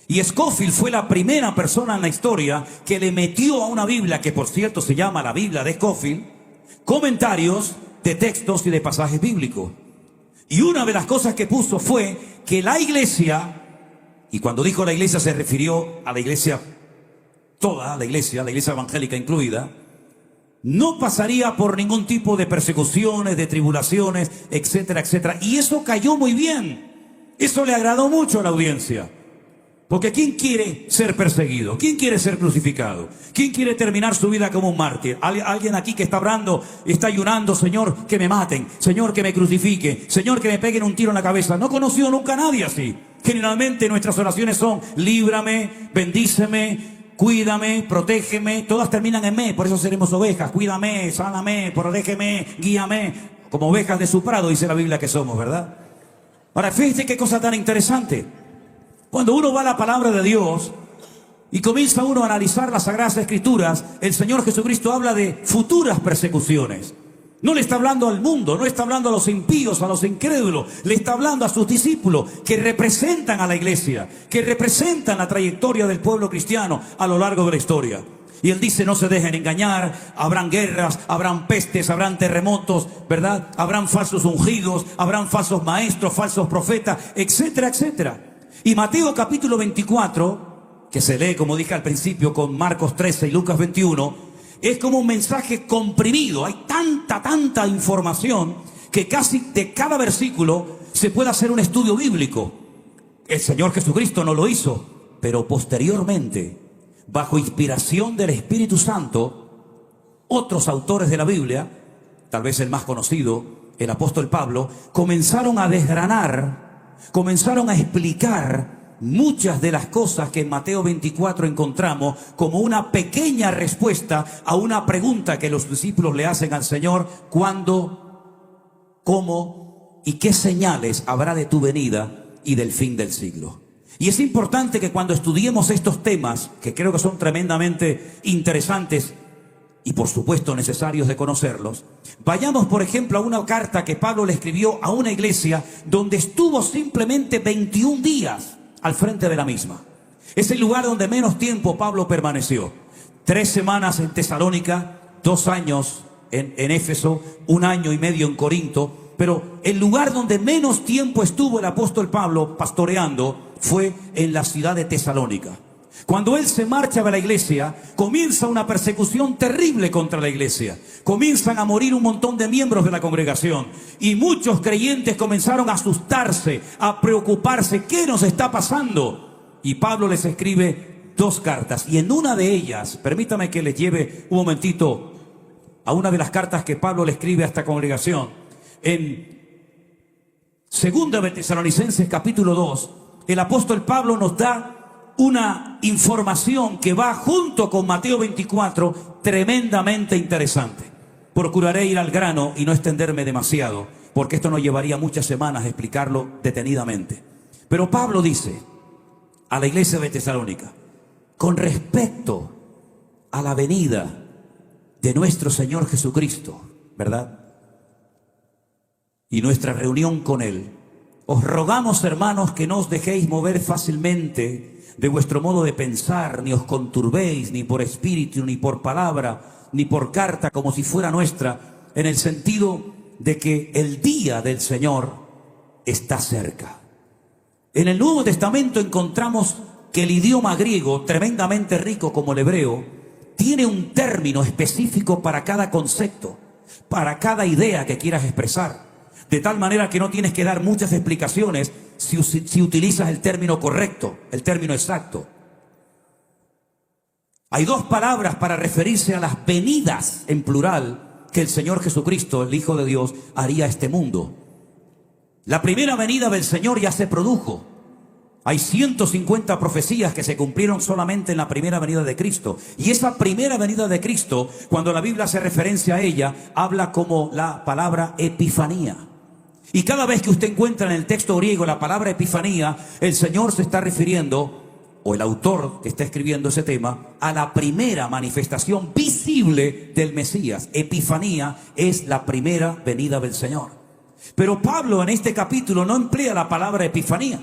Y Scofield fue la primera persona en la historia que le metió a una Biblia, que por cierto se llama la Biblia de Scofield, comentarios de textos y de pasajes bíblicos. Y una de las cosas que puso fue que la iglesia, y cuando dijo la iglesia se refirió a la iglesia, toda la iglesia evangélica incluida, no pasaría por ningún tipo de persecuciones, de tribulaciones, etcétera, etcétera. Y eso cayó muy bien. Eso le agradó mucho a la audiencia. Porque ¿quién quiere ser perseguido? ¿Quién quiere ser crucificado? ¿Quién quiere terminar su vida como un mártir? Alguien aquí que está orando, está ayunando: Señor, que me maten, Señor, que me crucifiquen, Señor, que me peguen un tiro en la cabeza. No he conocido nunca a nadie así. Generalmente nuestras oraciones son: líbrame, bendíceme, cuídame, protégeme. Todas terminan en me, por eso seremos ovejas. Cuídame, sáname, protégeme, guíame. Como ovejas de su prado, dice la Biblia que somos, ¿verdad? Ahora, fíjate qué cosa tan interesante. Cuando uno va a la palabra de Dios y comienza uno a analizar las Sagradas Escrituras, el Señor Jesucristo habla de futuras persecuciones. No le está hablando al mundo, no está hablando a los impíos, a los incrédulos. Le está hablando a sus discípulos que representan a la iglesia, que representan la trayectoria del pueblo cristiano a lo largo de la historia. Y Él dice: no se dejen engañar, habrán guerras, habrán pestes, habrán terremotos, ¿verdad? Habrán falsos ungidos, habrán falsos maestros, falsos profetas, etcétera, etcétera. Y Mateo capítulo 24, que se lee, como dije al principio, con Marcos 13 y Lucas 21, es como un mensaje comprimido. Hay tanta información que casi de cada versículo se puede hacer un estudio bíblico. El Señor Jesucristo no lo hizo, pero posteriormente, bajo inspiración del Espíritu Santo, otros autores de la Biblia, tal vez el más conocido, el apóstol Pablo, comenzaron a desgranar, comenzaron a explicar muchas de las cosas que en Mateo 24 encontramos como una pequeña respuesta a una pregunta que los discípulos le hacen al Señor: ¿cuándo, cómo y qué señales habrá de tu venida y del fin del siglo? Y es importante que cuando estudiemos estos temas, que creo que son tremendamente interesantes y por supuesto necesarios de conocerlos, vayamos por ejemplo a una carta que Pablo le escribió a una iglesia donde estuvo simplemente 21 días al frente de la misma. Es el lugar donde menos tiempo Pablo permaneció. 3 semanas en Tesalónica, 2 años en Éfeso, 1 año y medio en Corinto. Pero el lugar donde menos tiempo estuvo el apóstol Pablo pastoreando fue en la ciudad de Tesalónica. Cuando él se marcha de la iglesia, comienza una persecución terrible contra la iglesia. Comienzan a morir un montón de miembros de la congregación. Y muchos creyentes comenzaron a asustarse, a preocuparse. ¿Qué nos está pasando? Y Pablo les escribe 2 cartas. Y en una de ellas, permítame que les lleve un momentito a una de las cartas que Pablo le escribe a esta congregación. En 2 de Tesalonicenses capítulo 2, el apóstol Pablo nos da una información que va junto con Mateo 24, tremendamente interesante. Procuraré ir al grano y no extenderme demasiado, porque esto nos llevaría muchas semanas explicarlo detenidamente. Pero Pablo dice a la iglesia de Tesalónica, con respecto a la venida de nuestro Señor Jesucristo, ¿verdad?, y nuestra reunión con Él, os rogamos, hermanos, que no os dejéis mover fácilmente de vuestro modo de pensar, ni os conturbéis, ni por espíritu, ni por palabra, ni por carta, como si fuera nuestra, en el sentido de que el día del Señor está cerca. En el Nuevo Testamento encontramos que el idioma griego, tremendamente rico como el hebreo, tiene un término específico para cada concepto, para cada idea que quieras expresar. De tal manera que no tienes que dar muchas explicaciones si utilizas el término correcto, el término exacto. Hay 2 palabras para referirse a las venidas en plural que el Señor Jesucristo, el Hijo de Dios, haría a este mundo. La primera venida del Señor ya se produjo. Hay 150 profecías que se cumplieron solamente en la primera venida de Cristo. Y esa primera venida de Cristo, cuando la Biblia hace referencia a ella, habla como la palabra epifanía. Y cada vez que usted encuentra en el texto griego la palabra epifanía, el Señor se está refiriendo, o el autor que está escribiendo ese tema, a la primera manifestación visible del Mesías. Epifanía es la primera venida del Señor. Pero Pablo en este capítulo no emplea la palabra epifanía,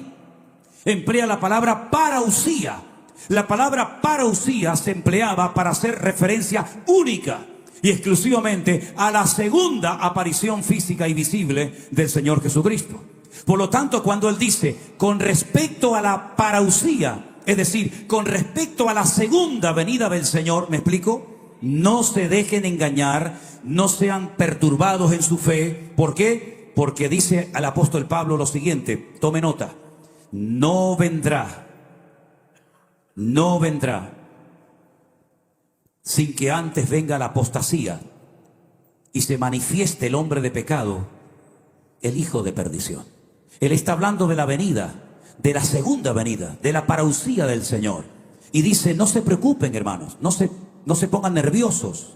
emplea la palabra parausía. La palabra parausía se empleaba para hacer referencia única y exclusivamente a la segunda aparición física y visible del Señor Jesucristo. Por lo tanto, cuando él dice con respecto a la parausía, es decir, con respecto a la segunda venida del Señor, ¿me explico? No se dejen engañar, no sean perturbados en su fe. ¿Por qué? Porque dice al apóstol Pablo lo siguiente, tome nota: no vendrá sin que antes venga la apostasía y se manifieste el hombre de pecado, el hijo de perdición. Él está hablando de la venida, de la segunda venida, de la parausía del Señor. Y dice, no se preocupen, hermanos, no se pongan nerviosos,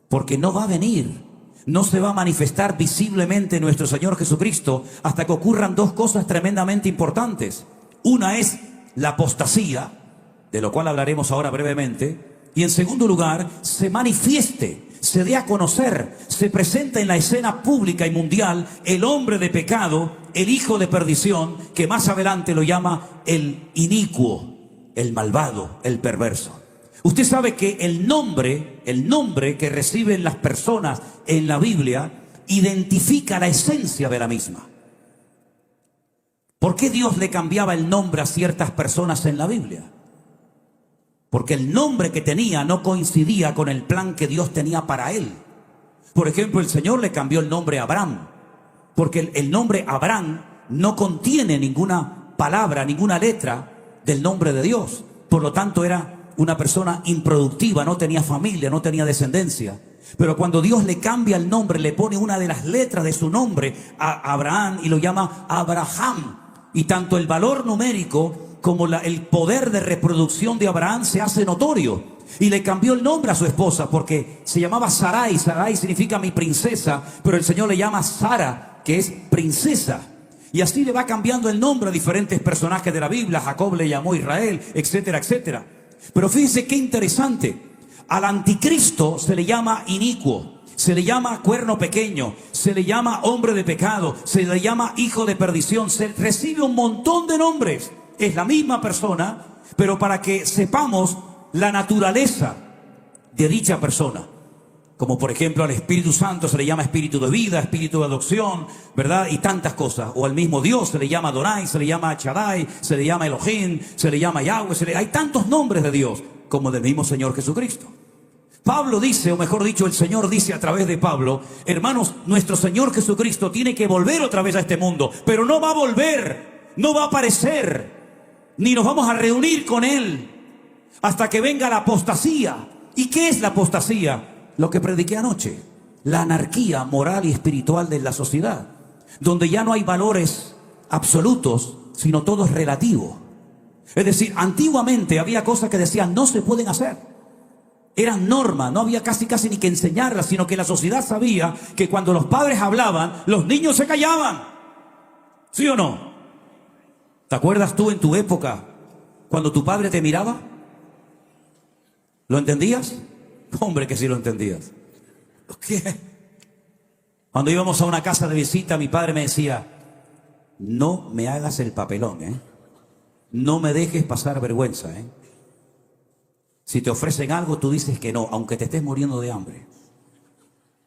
porque no va a venir, no se va a manifestar visiblemente nuestro Señor Jesucristo hasta que ocurran 2 cosas tremendamente importantes. Una es la apostasía, de lo cual hablaremos ahora brevemente. Y en segundo lugar, se manifieste, se dé a conocer, se presenta en la escena pública y mundial el hombre de pecado, el hijo de perdición, que más adelante lo llama el inicuo, el malvado, el perverso. Usted sabe que el nombre que reciben las personas en la Biblia identifica la esencia de la misma. ¿Por qué Dios le cambiaba el nombre a ciertas personas en la Biblia? Porque el nombre que tenía no coincidía con el plan que Dios tenía para él. Por ejemplo, el Señor le cambió el nombre a Abraham, porque el nombre Abraham no contiene ninguna palabra, ninguna letra del nombre de Dios. Por lo tanto, era una persona improductiva, no tenía familia, no tenía descendencia. Pero cuando Dios le cambia el nombre, le pone una de las letras de su nombre a Abraham y lo llama Abraham. Y tanto el valor numérico como el poder de reproducción de Abraham se hace notorio. Y le cambió el nombre a su esposa porque se llamaba Sarai. Sarai significa mi princesa, pero el Señor le llama Sara, que es princesa. Y así le va cambiando el nombre a diferentes personajes de la Biblia. Jacob le llamó Israel, etcétera, etcétera. Pero fíjense qué interesante. Al anticristo se le llama inicuo, se le llama cuerno pequeño, se le llama hombre de pecado, se le llama hijo de perdición, se recibe un montón de nombres. Es la misma persona, pero para que sepamos la naturaleza de dicha persona. Como por ejemplo al Espíritu Santo se le llama espíritu de vida, espíritu de adopción, ¿verdad? Y tantas cosas. O al mismo Dios se le llama Adonai, se le llama Shaddai, se le llama Elohim, se le llama Yahweh. Hay tantos nombres de Dios como del mismo Señor Jesucristo. Pablo dice, o mejor dicho, el Señor dice a través de Pablo: hermanos, nuestro Señor Jesucristo tiene que volver otra vez a este mundo, pero no va a volver, no va a aparecer, ni nos vamos a reunir con Él hasta que venga la apostasía. ¿Y qué es la apostasía? Lo que prediqué anoche, la anarquía moral y espiritual de la sociedad, donde ya no hay valores absolutos, sino todo es relativo. Es decir, antiguamente había cosas que decían no se pueden hacer. Eran normas, no había casi ni que enseñarlas, sino que la sociedad sabía que cuando los padres hablaban, los niños se callaban. ¿Sí o no? ¿Te acuerdas tú en tu época cuando tu padre te miraba? ¿Lo entendías? Hombre, que sí lo entendías. ¿Qué? Cuando íbamos a una casa de visita, mi padre me decía: no me hagas el papelón, ¿eh? No me dejes pasar vergüenza, ¿eh? Si te ofrecen algo, tú dices que no, aunque te estés muriendo de hambre.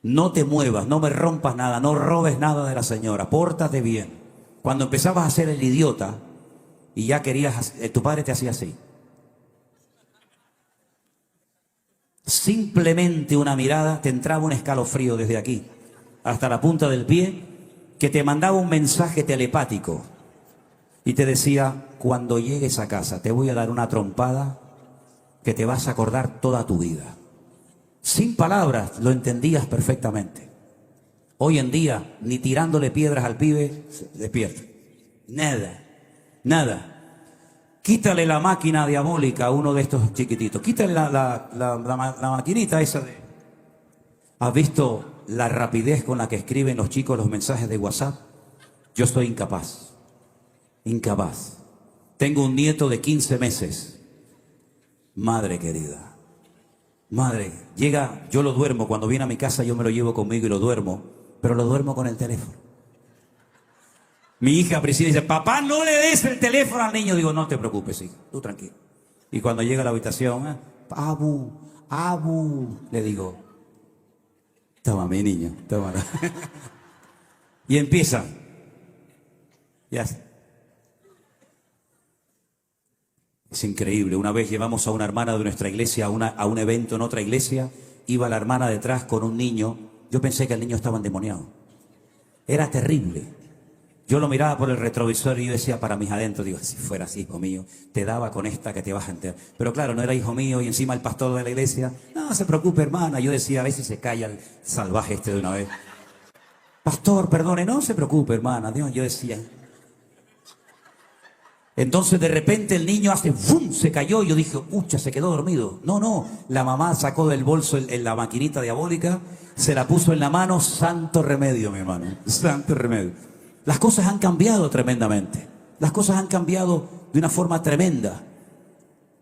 No te muevas, no me rompas nada, no robes nada de la señora, pórtate bien. Cuando empezabas a ser el idiota y ya querías, tu padre te hacía así. Simplemente una mirada te entraba un escalofrío desde aquí hasta la punta del pie, que te mandaba un mensaje telepático y te decía: cuando llegues a casa te voy a dar una trompada que te vas a acordar toda tu vida. Sin palabras lo entendías perfectamente. Hoy en día, ni tirándole piedras al pibe se despierta. Nada. Quítale la máquina diabólica a uno de estos chiquititos. Quítale la maquinita esa de... ¿Has visto la rapidez con la que escriben los chicos los mensajes de WhatsApp? Yo soy incapaz. Tengo un nieto de 15 meses. Madre querida, madre, llega, yo lo duermo, cuando viene a mi casa yo me lo llevo conmigo y lo duermo, pero lo duermo con el teléfono. Mi hija Priscila dice: papá, no le des el teléfono al niño. Digo: no te preocupes, hija, tú tranquilo. Y cuando llega a la habitación, Abu, le digo: toma mi niño, toma. Y empieza. Ya. Es increíble. Una vez llevamos a una hermana de nuestra iglesia a un evento en otra iglesia. Iba la hermana detrás con un niño. Yo pensé que el niño estaba endemoniado. Era terrible. Yo lo miraba por el retrovisor y yo decía para mis adentros, digo: si fueras hijo mío, te daba con esta que te vas a enterar. Pero claro, no era hijo mío, y encima el pastor de la iglesia: no se preocupe, hermana. Yo decía, a ver si se calla el salvaje este de una vez. Pastor, perdone, no se preocupe, hermana. Dios, yo decía... Entonces de repente el niño hace ¡fum! Se cayó y yo dije: ¡ucha! Se quedó dormido. No, la mamá sacó del bolso la maquinita diabólica, se la puso en la mano. Santo remedio, mi hermano, santo remedio. Las cosas han cambiado tremendamente. Las cosas han cambiado de una forma tremenda.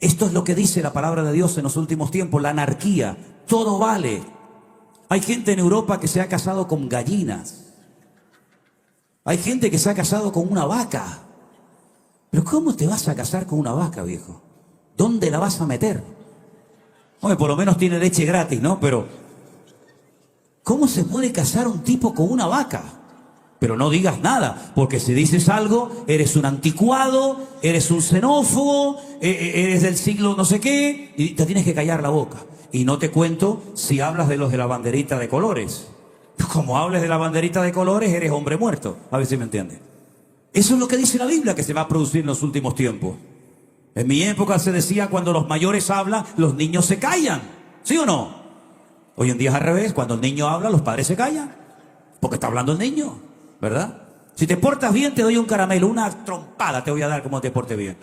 Esto es lo que dice la palabra de Dios en los últimos tiempos: la anarquía, todo vale. Hay gente en Europa que se ha casado con gallinas. Hay gente que se ha casado con una vaca. Pero ¿cómo te vas a casar con una vaca, viejo? ¿Dónde la vas a meter? Hombre, por lo menos tiene leche gratis, ¿no? Pero ¿cómo se puede casar un tipo con una vaca? Pero no digas nada, porque si dices algo, eres un anticuado, eres un xenófobo, eres del siglo no sé qué, y te tienes que callar la boca. Y no te cuento si hablas de los de la banderita de colores. Como hables de la banderita de colores, eres hombre muerto. A ver si me entiendes. Eso es lo que dice la Biblia que se va a producir en los últimos tiempos. En mi época se decía: cuando los mayores hablan, los niños se callan. ¿Sí o no? Hoy en día es al revés. Cuando el niño habla, los padres se callan. Porque está hablando el niño, ¿verdad? Si te portas bien, te doy un caramelo, una trompada te voy a dar como te portes bien.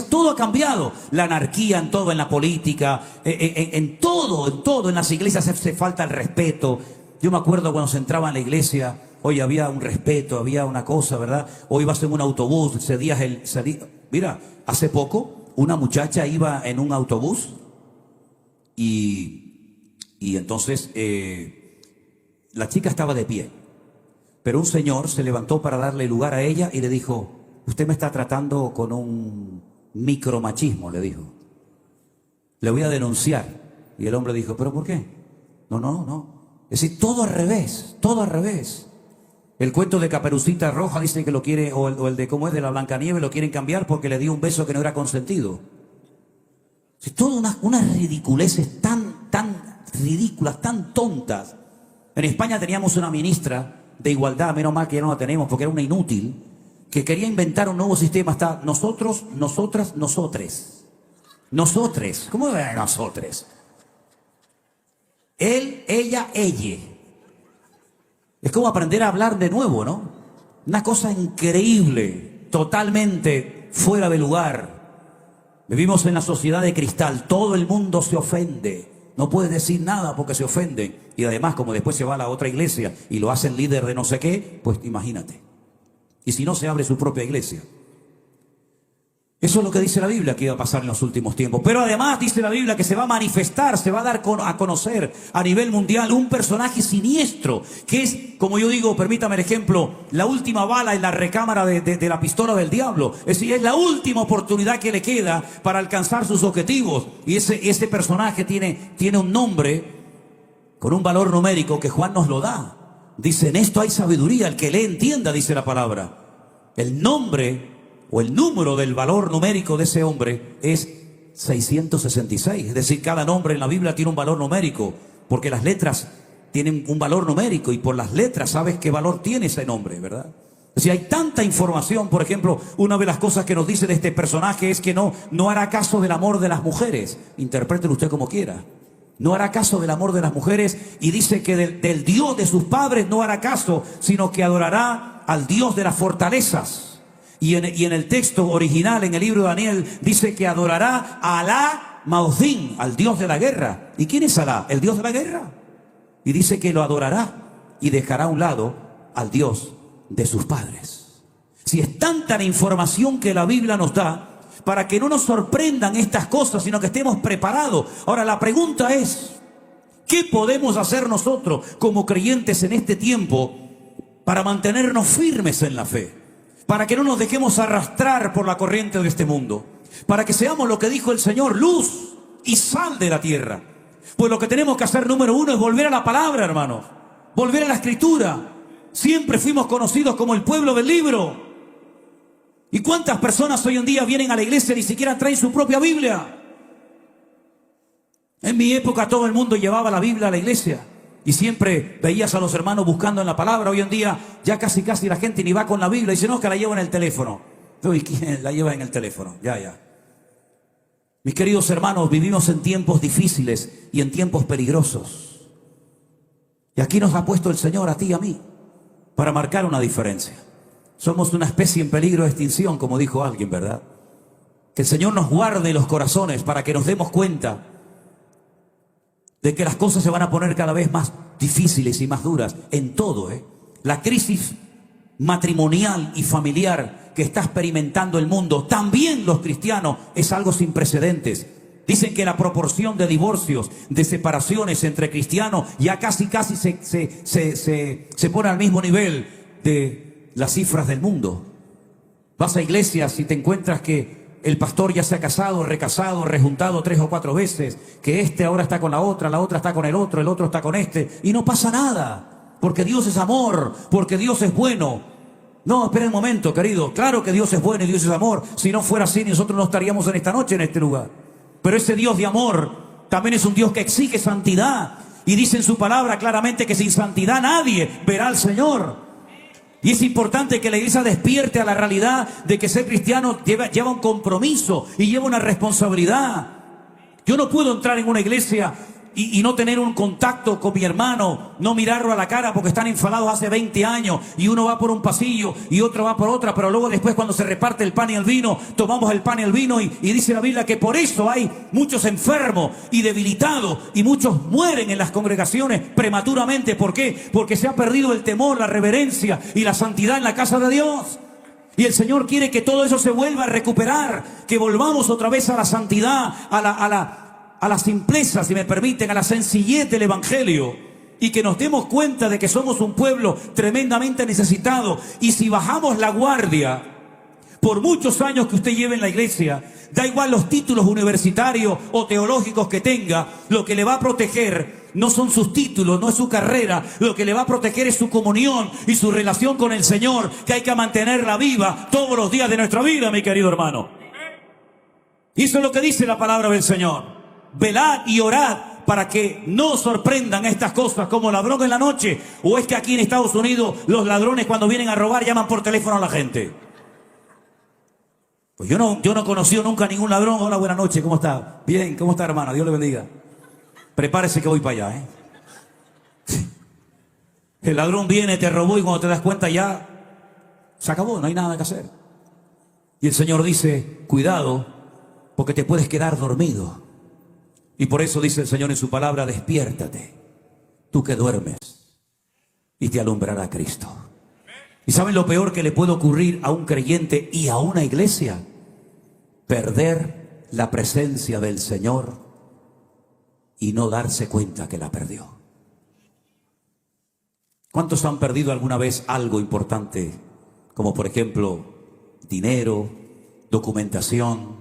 Todo ha cambiado. La anarquía en todo, en la política, en todo, en las iglesias hace falta el respeto. Yo me acuerdo cuando se entraba en la iglesia, hoy había un respeto, había una cosa, ¿verdad? Hoy vas en un autobús, mira, hace poco una muchacha iba en un autobús y entonces la chica estaba de pie, pero un señor se levantó para darle lugar a ella y le dijo: usted me está tratando con un micromachismo, le dijo. Le voy a denunciar. Y el hombre dijo: ¿pero por qué? No. Es decir, todo al revés, todo al revés. El cuento de Caperucita Roja dice que lo quiere, o el de cómo es de la Blancanieves, lo quieren cambiar porque le dio un beso que no era consentido. Es todas unas ridiculeces tan ridículas, tan tontas. En España teníamos una ministra de igualdad, menos mal que ya no la tenemos porque era una inútil, que quería inventar un nuevo sistema. Está nosotros, nosotras, nosotres. Nosotres. ¿Cómo es nosotres? Él, ella, ella. Es como aprender a hablar de nuevo, ¿no? Una cosa increíble, totalmente fuera de lugar. Vivimos en la sociedad de cristal, todo el mundo se ofende. No puedes decir nada porque se ofenden. Y además, como después se va a la otra iglesia y lo hacen líder de no sé qué, pues imagínate. Y si no, se abre su propia iglesia. Eso es lo que dice la Biblia que iba a pasar en los últimos tiempos. Pero además dice la Biblia que se va a manifestar, se va a dar a conocer a nivel mundial un personaje siniestro, que es, como yo digo, permítame el ejemplo, la última bala en la recámara de la pistola del diablo. Es decir, es la última oportunidad que le queda para alcanzar sus objetivos. Y ese personaje tiene un nombre con un valor numérico que Juan nos lo da. Dice: en esto hay sabiduría, el que lee entienda, dice la palabra. El nombre o el número del valor numérico de ese hombre es 666. Es decir, cada nombre en la Biblia tiene un valor numérico, porque las letras tienen un valor numérico y por las letras sabes qué valor tiene ese nombre, ¿verdad? Si hay tanta información, por ejemplo, una de las cosas que nos dice de este personaje es que no hará caso del amor de las mujeres. Interprételo usted como quiera. No hará caso del amor de las mujeres, y dice que del Dios de sus padres no hará caso, sino que adorará al Dios de las fortalezas. Y en el texto original, en el libro de Daniel, dice que adorará a Alá Maudín, al Dios de la guerra. ¿Y quién es Alá? El Dios de la guerra. Y dice que lo adorará y dejará a un lado al Dios de sus padres. Si es tanta la información que la Biblia nos da, para que no nos sorprendan estas cosas, sino que estemos preparados. Ahora, la pregunta es: ¿qué podemos hacer nosotros como creyentes en este tiempo para mantenernos firmes en la fe? Para que no nos dejemos arrastrar por la corriente de este mundo. Para que seamos lo que dijo el Señor: luz y sal de la tierra. Pues lo que tenemos que hacer, número uno, es volver a la palabra, hermanos. Volver a la escritura. Siempre fuimos conocidos como el pueblo del libro. ¿Y cuántas personas hoy en día vienen a la iglesia y ni siquiera traen su propia Biblia? En mi época todo el mundo llevaba la Biblia a la iglesia. Y siempre veías a los hermanos buscando en la palabra. Hoy en día ya casi la gente ni va con la Biblia. Dice: no, que la lleva en el teléfono. ¿Y quién la lleva en el teléfono? Ya. Mis queridos hermanos, vivimos en tiempos difíciles y en tiempos peligrosos. Y aquí nos ha puesto el Señor a ti y a mí para marcar una diferencia. Somos una especie en peligro de extinción, como dijo alguien, ¿verdad? Que el Señor nos guarde los corazones para que nos demos cuenta de que las cosas se van a poner cada vez más difíciles y más duras en todo, La crisis matrimonial y familiar que está experimentando el mundo, también los cristianos, es algo sin precedentes. Dicen que la proporción de divorcios, de separaciones entre cristianos ya casi se pone al mismo nivel de las cifras del mundo. Vas a iglesias y te encuentras que el pastor ya se ha casado, recasado, rejuntado 3 o 4 veces, que ahora está con la otra está con el otro está con este, y no pasa nada, porque Dios es amor, porque Dios es bueno. No, espera un momento, querido. Claro que Dios es bueno y Dios es amor. Si no fuera así, nosotros no estaríamos en esta noche en este lugar. Pero ese Dios de amor también es un Dios que exige santidad, y dice en su palabra claramente que sin santidad nadie verá al Señor. Y es importante que la iglesia despierte a la realidad de que ser cristiano lleva un compromiso y lleva una responsabilidad. Yo no puedo entrar en una iglesia y no tener un contacto con mi hermano, no mirarlo a la cara porque están enfadados hace 20 años y uno va por un pasillo y otro va por otra, pero luego después cuando se reparte el pan y el vino, tomamos el pan y el vino y dice la Biblia que por eso hay muchos enfermos y debilitados y muchos mueren en las congregaciones prematuramente. ¿Por qué? Porque se ha perdido el temor, la reverencia y la santidad en la casa de Dios. Y el Señor quiere que todo eso se vuelva a recuperar, que volvamos otra vez a la santidad, a la simpleza, si me permiten, a la sencillez del Evangelio, y que nos demos cuenta de que somos un pueblo tremendamente necesitado. Y si bajamos la guardia, por muchos años que usted lleve en la iglesia, da igual los títulos universitarios o teológicos que tenga, lo que le va a proteger no son sus títulos, no es su carrera, lo que le va a proteger es su comunión y su relación con el Señor, que hay que mantenerla viva todos los días de nuestra vida, mi querido hermano. Y eso es lo que dice la palabra del Señor. Velad y orad para que no sorprendan estas cosas como ladrón en la noche. ¿O es que aquí en Estados Unidos los ladrones cuando vienen a robar llaman por teléfono a la gente? Pues yo no he conocido nunca a ningún ladrón. Hola, buenas noches, ¿cómo está? Bien, ¿cómo está, hermana? Dios le bendiga. Prepárese que voy para allá, El ladrón viene, te robó y cuando te das cuenta ya se acabó, no hay nada que hacer. Y el Señor dice, cuidado, porque te puedes quedar dormido. Y por eso dice el Señor en su palabra, despiértate, tú que duermes, y te alumbrará Cristo. ¿Y saben lo peor que le puede ocurrir a un creyente y a una iglesia? Perder la presencia del Señor y no darse cuenta que la perdió. ¿Cuántos han perdido alguna vez algo importante? Como por ejemplo, dinero, documentación,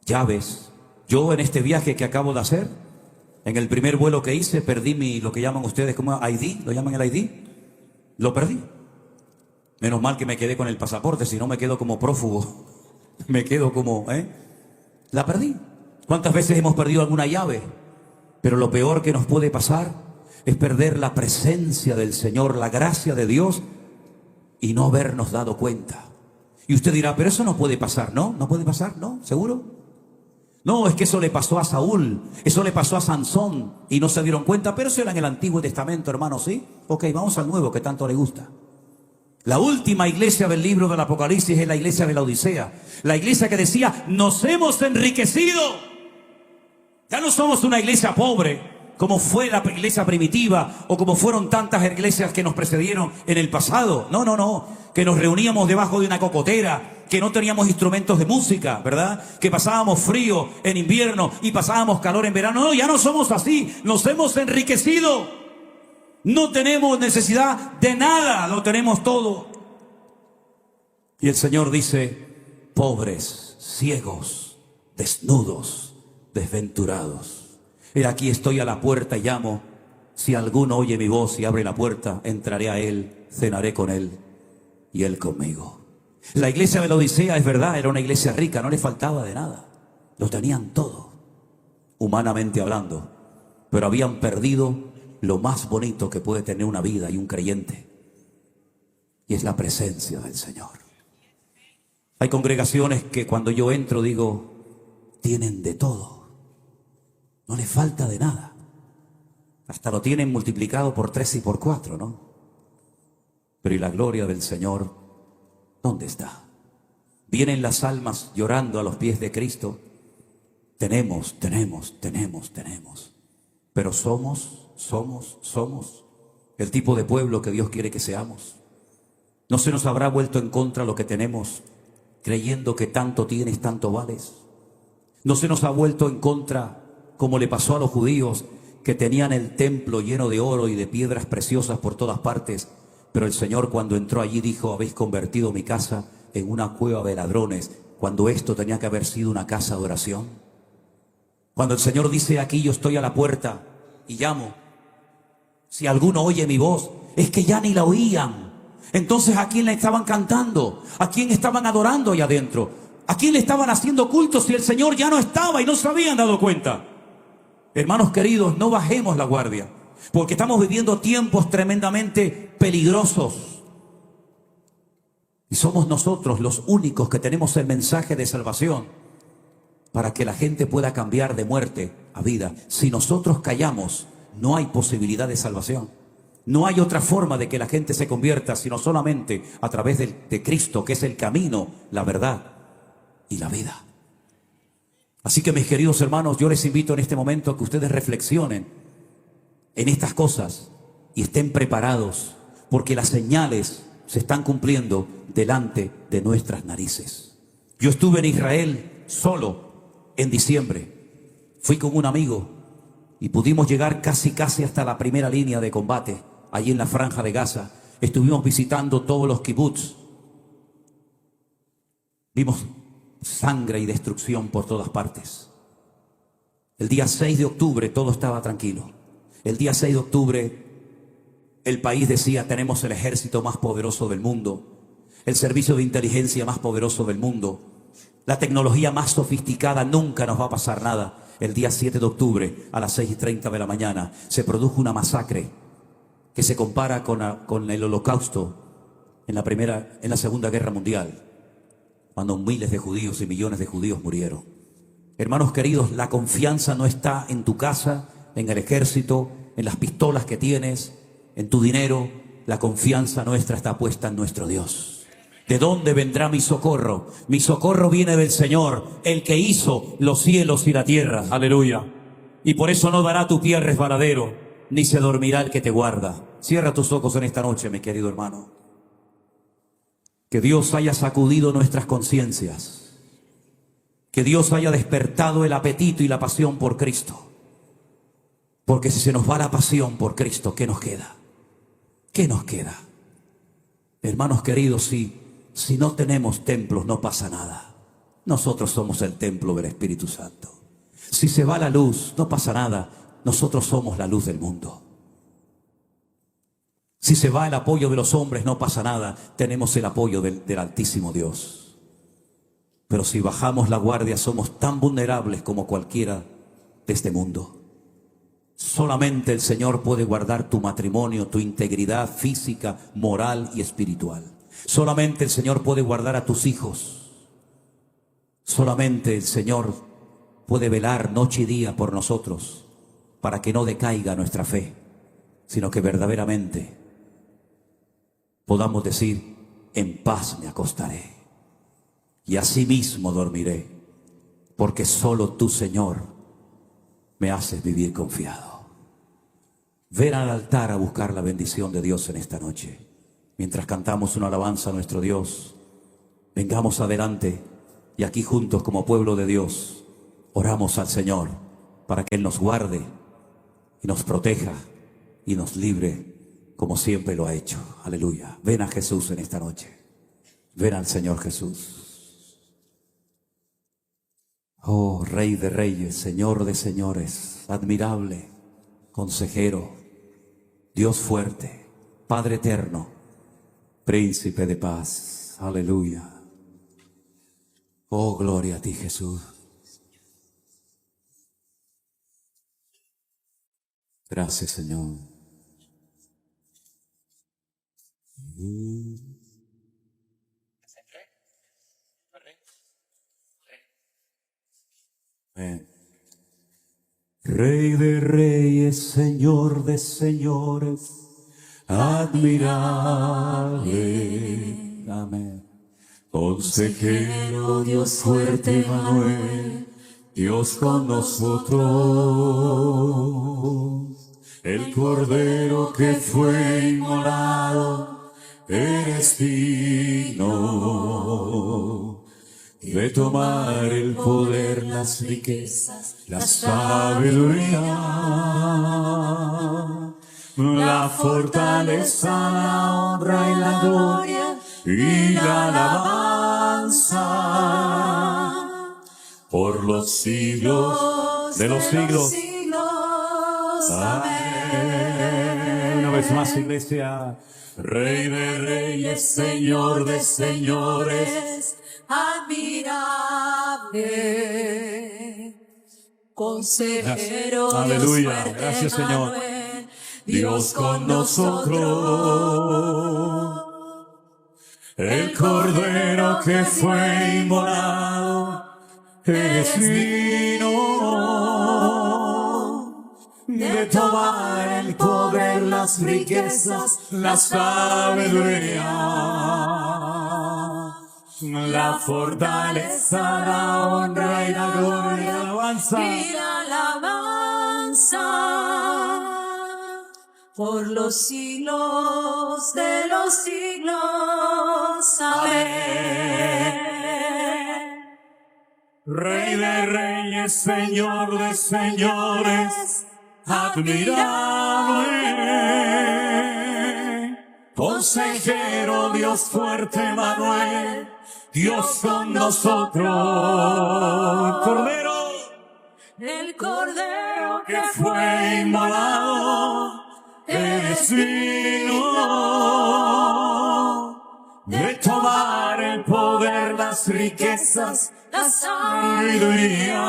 llaves. Yo en este viaje que acabo de hacer, en el primer vuelo que hice, perdí lo que llaman ustedes como ID, ¿lo llaman el ID? Lo perdí. Menos mal que me quedé con el pasaporte, si no me quedo como prófugo. Me quedo como, la perdí. ¿Cuántas veces hemos perdido alguna llave? Pero lo peor que nos puede pasar es perder la presencia del Señor, la gracia de Dios y no habernos dado cuenta. Y usted dirá, pero eso no puede pasar, ¿no? ¿No puede pasar? ¿No? ¿Seguro? No, es que eso le pasó a Saúl, eso le pasó a Sansón y no se dieron cuenta, pero eso era en el Antiguo Testamento, hermano, ¿sí? Ok, vamos al Nuevo, que tanto le gusta. La última iglesia del libro del Apocalipsis es la iglesia de la Odisea. La iglesia que decía, nos hemos enriquecido. Ya no somos una iglesia pobre, como fue la iglesia primitiva o como fueron tantas iglesias que nos precedieron en el pasado. No, no, no. Que nos reuníamos debajo de una cocotera, que no teníamos instrumentos de música, ¿verdad? Que pasábamos frío en invierno y pasábamos calor en verano. No, ya no somos así. Nos hemos enriquecido. No tenemos necesidad de nada, lo tenemos todo. Y el Señor dice, pobres, ciegos, desnudos, desventurados. He aquí estoy a la puerta y llamo. Si alguno oye mi voz y abre la puerta, entraré a él, cenaré con él y él conmigo. La iglesia de la Odisea, es verdad, era una iglesia rica, no le faltaba de nada. Lo tenían todo, humanamente hablando, pero habían perdido lo más bonito que puede tener una vida y un creyente, y es la presencia del Señor. Hay congregaciones que cuando yo entro digo, tienen de todo, no les falta de nada, hasta lo tienen multiplicado por 3 y por 4, ¿no? Pero ¿y la gloria del Señor dónde está? Vienen las almas llorando a los pies de Cristo. Tenemos, pero somos el tipo de pueblo que Dios quiere que seamos. ¿No se nos habrá vuelto en contra lo que tenemos, creyendo que tanto tienes, tanto vales? ¿No se nos ha vuelto en contra, como le pasó a los judíos, que tenían el templo lleno de oro y de piedras preciosas por todas partes? Pero el Señor, cuando entró allí, dijo, habéis convertido mi casa en una cueva de ladrones, cuando esto tenía que haber sido una casa de oración. Cuando el Señor dice, aquí yo estoy a la puerta y llamo, si alguno oye mi voz, es que ya ni la oían. Entonces, ¿a quién le estaban cantando? ¿A quién estaban adorando allá adentro? ¿A quién le estaban haciendo culto si el Señor ya no estaba y no se habían dado cuenta? Hermanos queridos, no bajemos la guardia, porque estamos viviendo tiempos tremendamente peligrosos. Y somos nosotros los únicos que tenemos el mensaje de salvación. para que la gente pueda cambiar de muerte a vida. Si nosotros callamos, no hay posibilidad de salvación. No hay otra forma de que la gente se convierta, sino solamente a través de Cristo, que es el camino, la verdad y la vida. Así que, mis queridos hermanos, yo les invito en este momento a que ustedes reflexionen en estas cosas y estén preparados, porque las señales se están cumpliendo delante de nuestras narices. Yo estuve en Israel solo en diciembre. Fui con un amigo y pudimos llegar casi hasta la primera línea de combate, allí en la Franja de Gaza. Estuvimos visitando todos los kibutz. Vimos sangre y destrucción por todas partes. El día 6 de octubre todo estaba tranquilo. El día 6 de octubre el país decía: tenemos el ejército más poderoso del mundo, el servicio de inteligencia más poderoso del mundo, la tecnología más sofisticada, nunca nos va a pasar nada. El día 7 de octubre a las 6:30 de la mañana se produjo una masacre que se compara con el Holocausto en la Segunda Guerra Mundial, cuando miles de judíos y millones de judíos murieron. Hermanos queridos, la confianza no está en tu casa, en el ejército, en las pistolas que tienes, en tu dinero. La confianza nuestra está puesta en nuestro Dios. ¿De dónde vendrá mi socorro? Mi socorro viene del Señor, el que hizo los cielos y la tierra. Aleluya. Y por eso no dará tu pie resbaladero, ni se dormirá el que te guarda. Cierra tus ojos en esta noche, mi querido hermano. Que Dios haya sacudido nuestras conciencias. Que Dios haya despertado el apetito y la pasión por Cristo. Porque si se nos va la pasión por Cristo, ¿qué nos queda? ¿Qué nos queda? Hermanos queridos, si no tenemos templos, no pasa nada. Nosotros somos el templo del Espíritu Santo. Si se va la luz, no pasa nada. Nosotros somos la luz del mundo. Si se va el apoyo de los hombres, no pasa nada. Tenemos el apoyo del Altísimo Dios. Pero si bajamos la guardia, somos tan vulnerables como cualquiera de este mundo. Solamente el Señor puede guardar tu matrimonio, tu integridad física, moral y espiritual. Solamente el Señor puede guardar a tus hijos. Solamente el Señor puede velar noche y día por nosotros, para que no decaiga nuestra fe, sino que verdaderamente podamos decir: en paz me acostaré y asimismo dormiré, porque solo tú, Señor, me haces vivir confiado. Ven al altar a buscar la bendición de Dios en esta noche. Mientras cantamos una alabanza a nuestro Dios, vengamos adelante y aquí juntos como pueblo de Dios oramos al Señor para que Él nos guarde y nos proteja y nos libre como siempre lo ha hecho. Aleluya. Ven a Jesús en esta noche. Ven al Señor Jesús. Oh, Rey de Reyes, Señor de Señores, admirable, consejero, Dios fuerte, Padre eterno, Príncipe de paz. Aleluya. Oh, gloria a ti, Jesús. Gracias, Señor. Amén. Rey de reyes, Señor de señores, admirable. Amén. Consejero, Dios fuerte, Emmanuel, Dios con nosotros. El Cordero que fue inmolado, eres digno de tomar el poder, las riquezas, la sabiduría, la fortaleza, la honra y la gloria y la alabanza por los siglos de los siglos. Amén. Una vez más, iglesia. Rey de reyes, Señor de señores, admirable, consejero, aleluya, Dios fuerte, gracias, Señor. Emmanuel, Dios con nosotros. El Cordero que fue inmolado, eres digno de tomar el poder, las riquezas, la sabiduría, la fortaleza, la honra y la gloria, la alabanza. Y la alabanza por los siglos de los siglos. Amén. Rey de reyes, Señor de señores, admirable. Consejero, Dios fuerte, Manuel, Dios con nosotros. Cordero, El Cordero que fue inmolado, eres digno de tomar el poder, las riquezas, la sabiduría,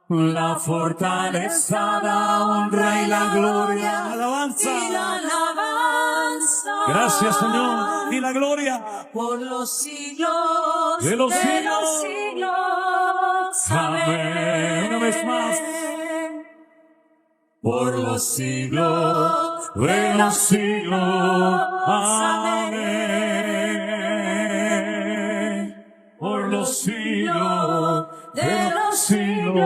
la fortaleza, la honra y la gloria, la alabanza. y la alabanza. Gracias, Señor, y la gloria Por los siglos de los siglos. siglos. Amén. Una vez más. Por los siglos de los siglos. Amén. Por los siglos de los siglos.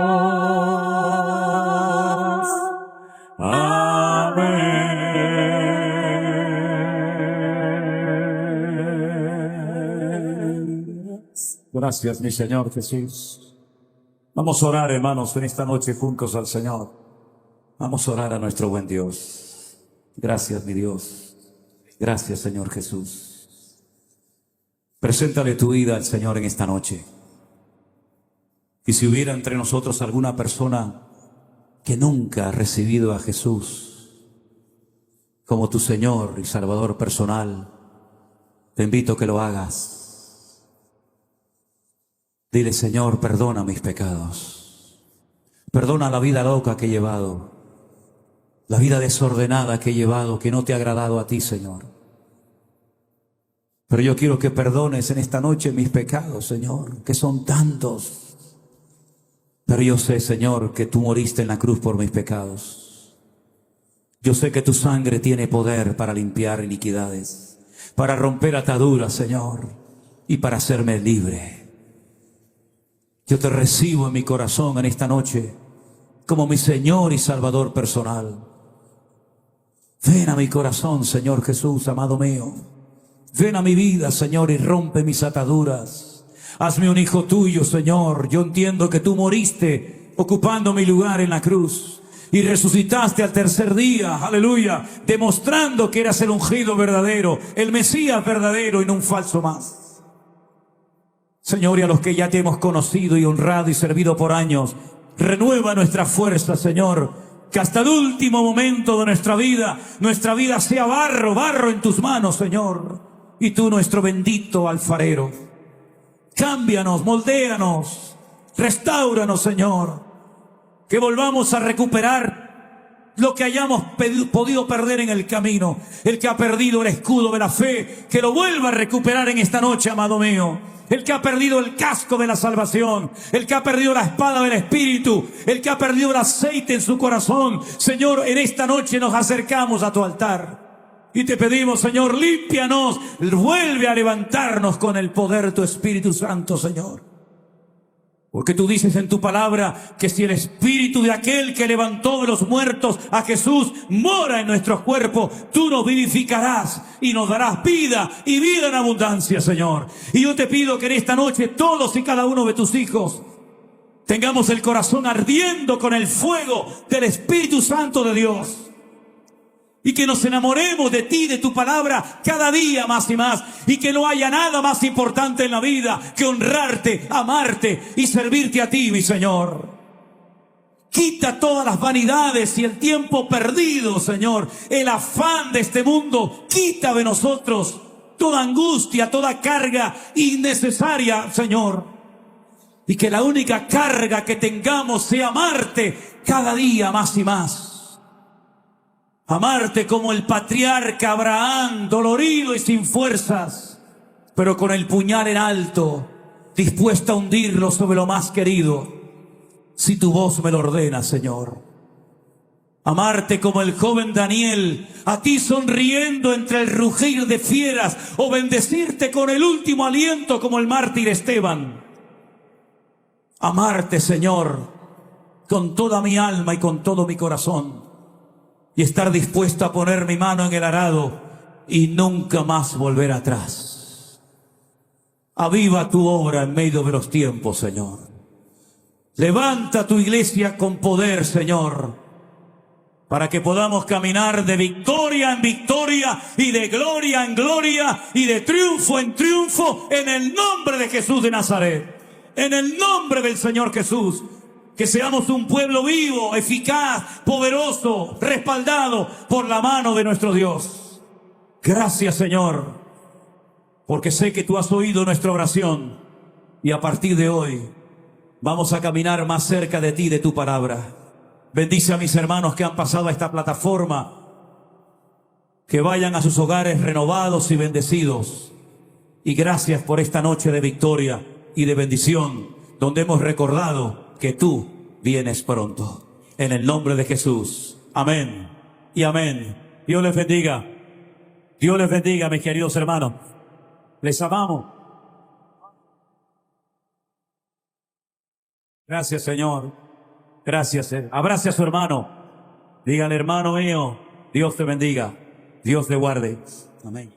Amén. Gracias, mi Señor Jesús. Vamos a orar, hermanos, en esta noche juntos al Señor. Vamos a orar a nuestro buen Dios. Gracias, mi Dios. Gracias, Señor Jesús. Preséntale tu vida al Señor en esta noche. Y si hubiera entre nosotros alguna persona que nunca ha recibido a Jesús como tu Señor y Salvador personal, te invito a que lo hagas. Dile, Señor, perdona mis pecados. Perdona la vida loca que he llevado, la vida desordenada que he llevado, que no te ha agradado a ti, Señor. Pero yo quiero que perdones en esta noche mis pecados, Señor, que son tantos. Pero yo sé, Señor, que tú moriste en la cruz por mis pecados. Yo sé que tu sangre tiene poder para limpiar iniquidades, para romper ataduras, Señor, y para hacerme libre. Yo te recibo en mi corazón en esta noche como mi Señor y Salvador personal. Ven a mi corazón, Señor Jesús, amado mío. Ven a mi vida, Señor, y rompe mis ataduras. Hazme un hijo tuyo, Señor. Yo entiendo que tú moriste ocupando mi lugar en la cruz y resucitaste al tercer día, aleluya, demostrando que eras el ungido verdadero, el Mesías verdadero y no un falso más. Señor, y a los que ya te hemos conocido y honrado y servido por años, renueva nuestra fuerza, Señor, que hasta el último momento de nuestra vida sea barro en tus manos, Señor, y tú nuestro bendito alfarero. Cámbianos, moldéanos, restáuranos, Señor, que volvamos a recuperar lo que hayamos podido perder en el camino. El que ha perdido el escudo de la fe, que lo vuelva a recuperar en esta noche, amado mío. El que ha perdido el casco de la salvación, el que ha perdido la espada del Espíritu, el que ha perdido el aceite en su corazón. Señor, en esta noche nos acercamos a tu altar y te pedimos, Señor, límpianos, vuelve a levantarnos con el poder de tu Espíritu Santo, Señor. Porque tú dices en tu palabra que si el espíritu de aquel que levantó de los muertos a Jesús mora en nuestros cuerpos, tú nos vivificarás y nos darás vida y vida en abundancia, Señor. Y yo te pido que en esta noche todos y cada uno de tus hijos tengamos el corazón ardiendo con el fuego del Espíritu Santo de Dios. Y que nos enamoremos de ti, de tu palabra, cada día más y más. Y que no haya nada más importante en la vida que honrarte, amarte y servirte a ti, mi Señor. Quita todas las vanidades y el tiempo perdido, Señor. El afán de este mundo. Quita de nosotros toda angustia, toda carga innecesaria, Señor. Y que la única carga que tengamos sea amarte cada día más y más. Amarte como el patriarca Abraham, dolorido y sin fuerzas, pero con el puñal en alto, dispuesta a hundirlo sobre lo más querido, si tu voz me lo ordena, Señor. Amarte como el joven Daniel, a ti sonriendo entre el rugir de fieras, o bendecirte con el último aliento como el mártir Esteban. Amarte, Señor, con toda mi alma y con todo mi corazón, y estar dispuesto a poner mi mano en el arado y nunca más volver atrás. Aviva tu obra en medio de los tiempos, Señor. Levanta tu iglesia con poder, Señor, para que podamos caminar de victoria en victoria y de gloria en gloria y de triunfo en triunfo, en el nombre de Jesús de Nazaret, en el nombre del Señor Jesús. Que seamos un pueblo vivo, eficaz, poderoso, respaldado por la mano de nuestro Dios. Gracias, Señor, porque sé que tú has oído nuestra oración y a partir de hoy vamos a caminar más cerca de ti, de tu palabra. Bendice a mis hermanos que han pasado a esta plataforma, que vayan a sus hogares renovados y bendecidos. Y gracias por esta noche de victoria y de bendición, donde hemos recordado que tú vienes pronto. En el nombre de Jesús. Amén y amén. Dios les bendiga. Dios les bendiga, mis queridos hermanos. Les amamos. Gracias, Señor. Gracias. Abrace a su hermano. Dígale, hermano mío, Dios te bendiga. Dios te guarde. Amén.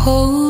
cold.